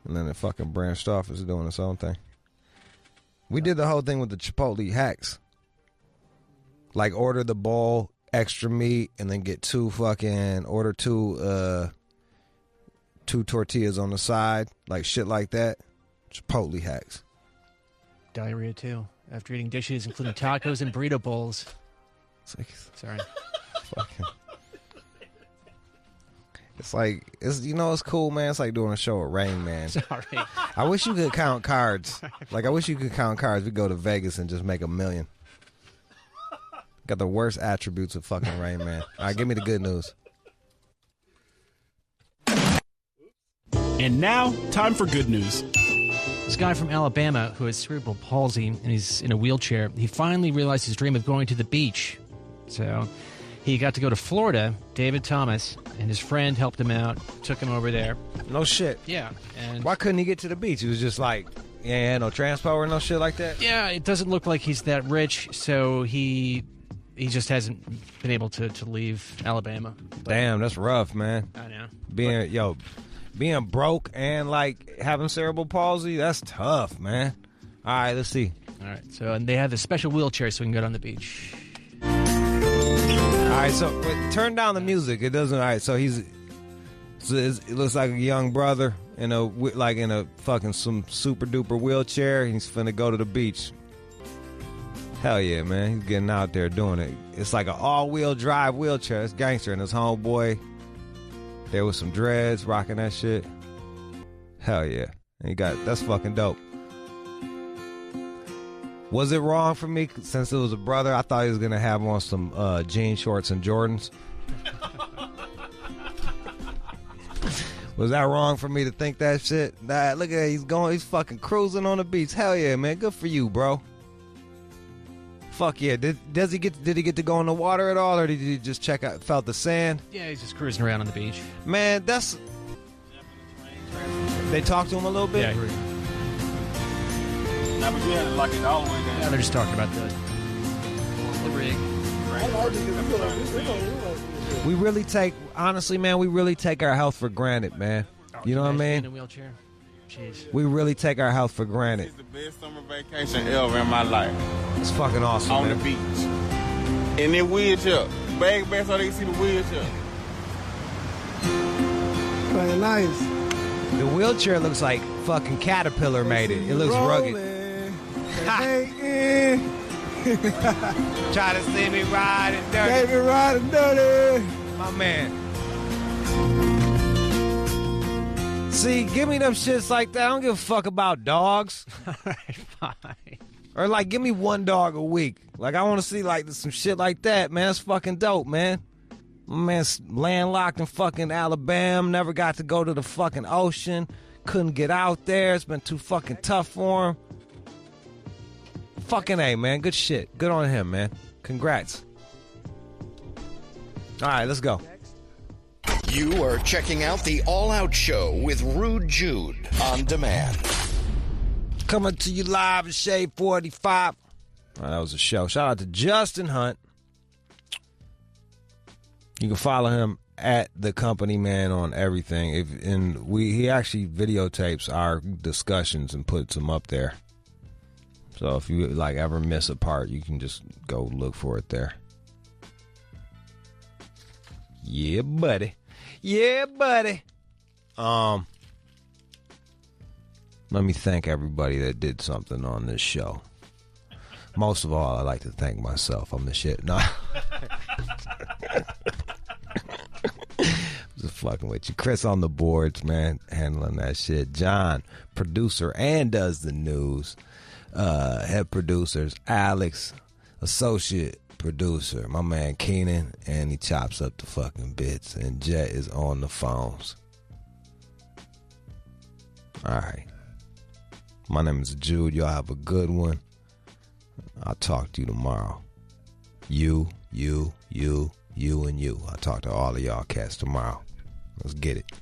And then it fucking branched off as doing its own thing. We did the whole thing with the Chipotle hacks. Like, order the bowl, extra meat, and then get order two tortillas on the side, like shit like that. Chipotle hacks. Diarrhea, too. After eating dishes, including tacos and burrito bowls. Sorry. It's like, it's cool, man. It's like doing a show with Rain Man. Sorry. I wish you could count cards. Like, I wish you could count cards. We go to Vegas and just make $1 million. Got the worst attributes of fucking Rain Man. All right, give me the good news. And now, time for good news. This guy from Alabama who has cerebral palsy and he's in a wheelchair, he finally realized his dream of going to the beach. So he got to go to Florida. David Thomas and his friend helped him out, took him over there. No shit. Yeah. And why couldn't he get to the beach? He was just like, no transport or no shit like that? Yeah, it doesn't look like he's that rich, so he just hasn't been able to leave Alabama. But damn, that's rough, man. I know. Being broke and like having cerebral palsy, that's tough, man. All right, let's see. All right, and they have this special wheelchair so we can go down the beach. All right, so turn down the music. It doesn't. All right, so it looks like a young brother in a fucking some super duper wheelchair. He's finna go to the beach. Hell yeah, man. He's getting out there doing it. It's like an all-wheel drive wheelchair. It's gangster and his homeboy there with some dreads, rocking that shit. Hell yeah. And that's fucking dope. Was it wrong for me, since it was a brother? I thought he was going to have on some jean shorts and Jordans. Was that wrong for me to think that shit? Nah, look at that. He's fucking cruising on the beach. Hell yeah, man. Good for you, bro. Fuck yeah. Did he get to go in the water at all, or did he just felt the sand? Yeah, he's just cruising around on the beach. Man, they talked to him a little bit? Yeah, Now, but yeah, like it all the way down. Yeah, they're just talking about the rig. We really take our health for granted, man. You know what I mean? In a wheelchair. Jeez. We really take our health for granted. It's the best summer vacation ever in my life. It's fucking awesome, on man. The beach. In that wheelchair. Bag back so they can see the wheelchair. Very nice. The wheelchair looks like fucking Caterpillar made it. It looks rugged. Try to see me riding dirty. Baby riding dirty. My man. See, give me them shits like that. I don't give a fuck about dogs. Fine. Or like, give me one dog a week. Like, I want to see like some shit like that, man. That's fucking dope, man. My man's landlocked in fucking Alabama. Never got to go to the fucking ocean. Couldn't get out there. It's been too fucking tough for him. Fucking A, man. Good shit. Good on him, man. Congrats. All right, let's go. You are checking out the All Out Show with Rude Jude on demand. Coming to you live at Shade 45. That was a show. Shout out to Justin Hunt. You can follow him at The Company Man on everything. He actually videotapes our discussions and puts them up there. So if you like ever miss a part, you can just go look for it there. Yeah, buddy. Yeah, buddy. Let me thank everybody that did something on this show. Most of all, I like to thank myself. I'm the shit. No. Just fucking with you. Chris on the boards, man, handling that shit. John, producer and does the news. Head producers. Alex, associate producer. My man Keenan, and he chops up the fucking bits. And Jet is on the phones. All right. My name is Jude. Y'all have a good one. I'll talk to you tomorrow. You, and you. I'll talk to all of y'all cats tomorrow. Let's get it.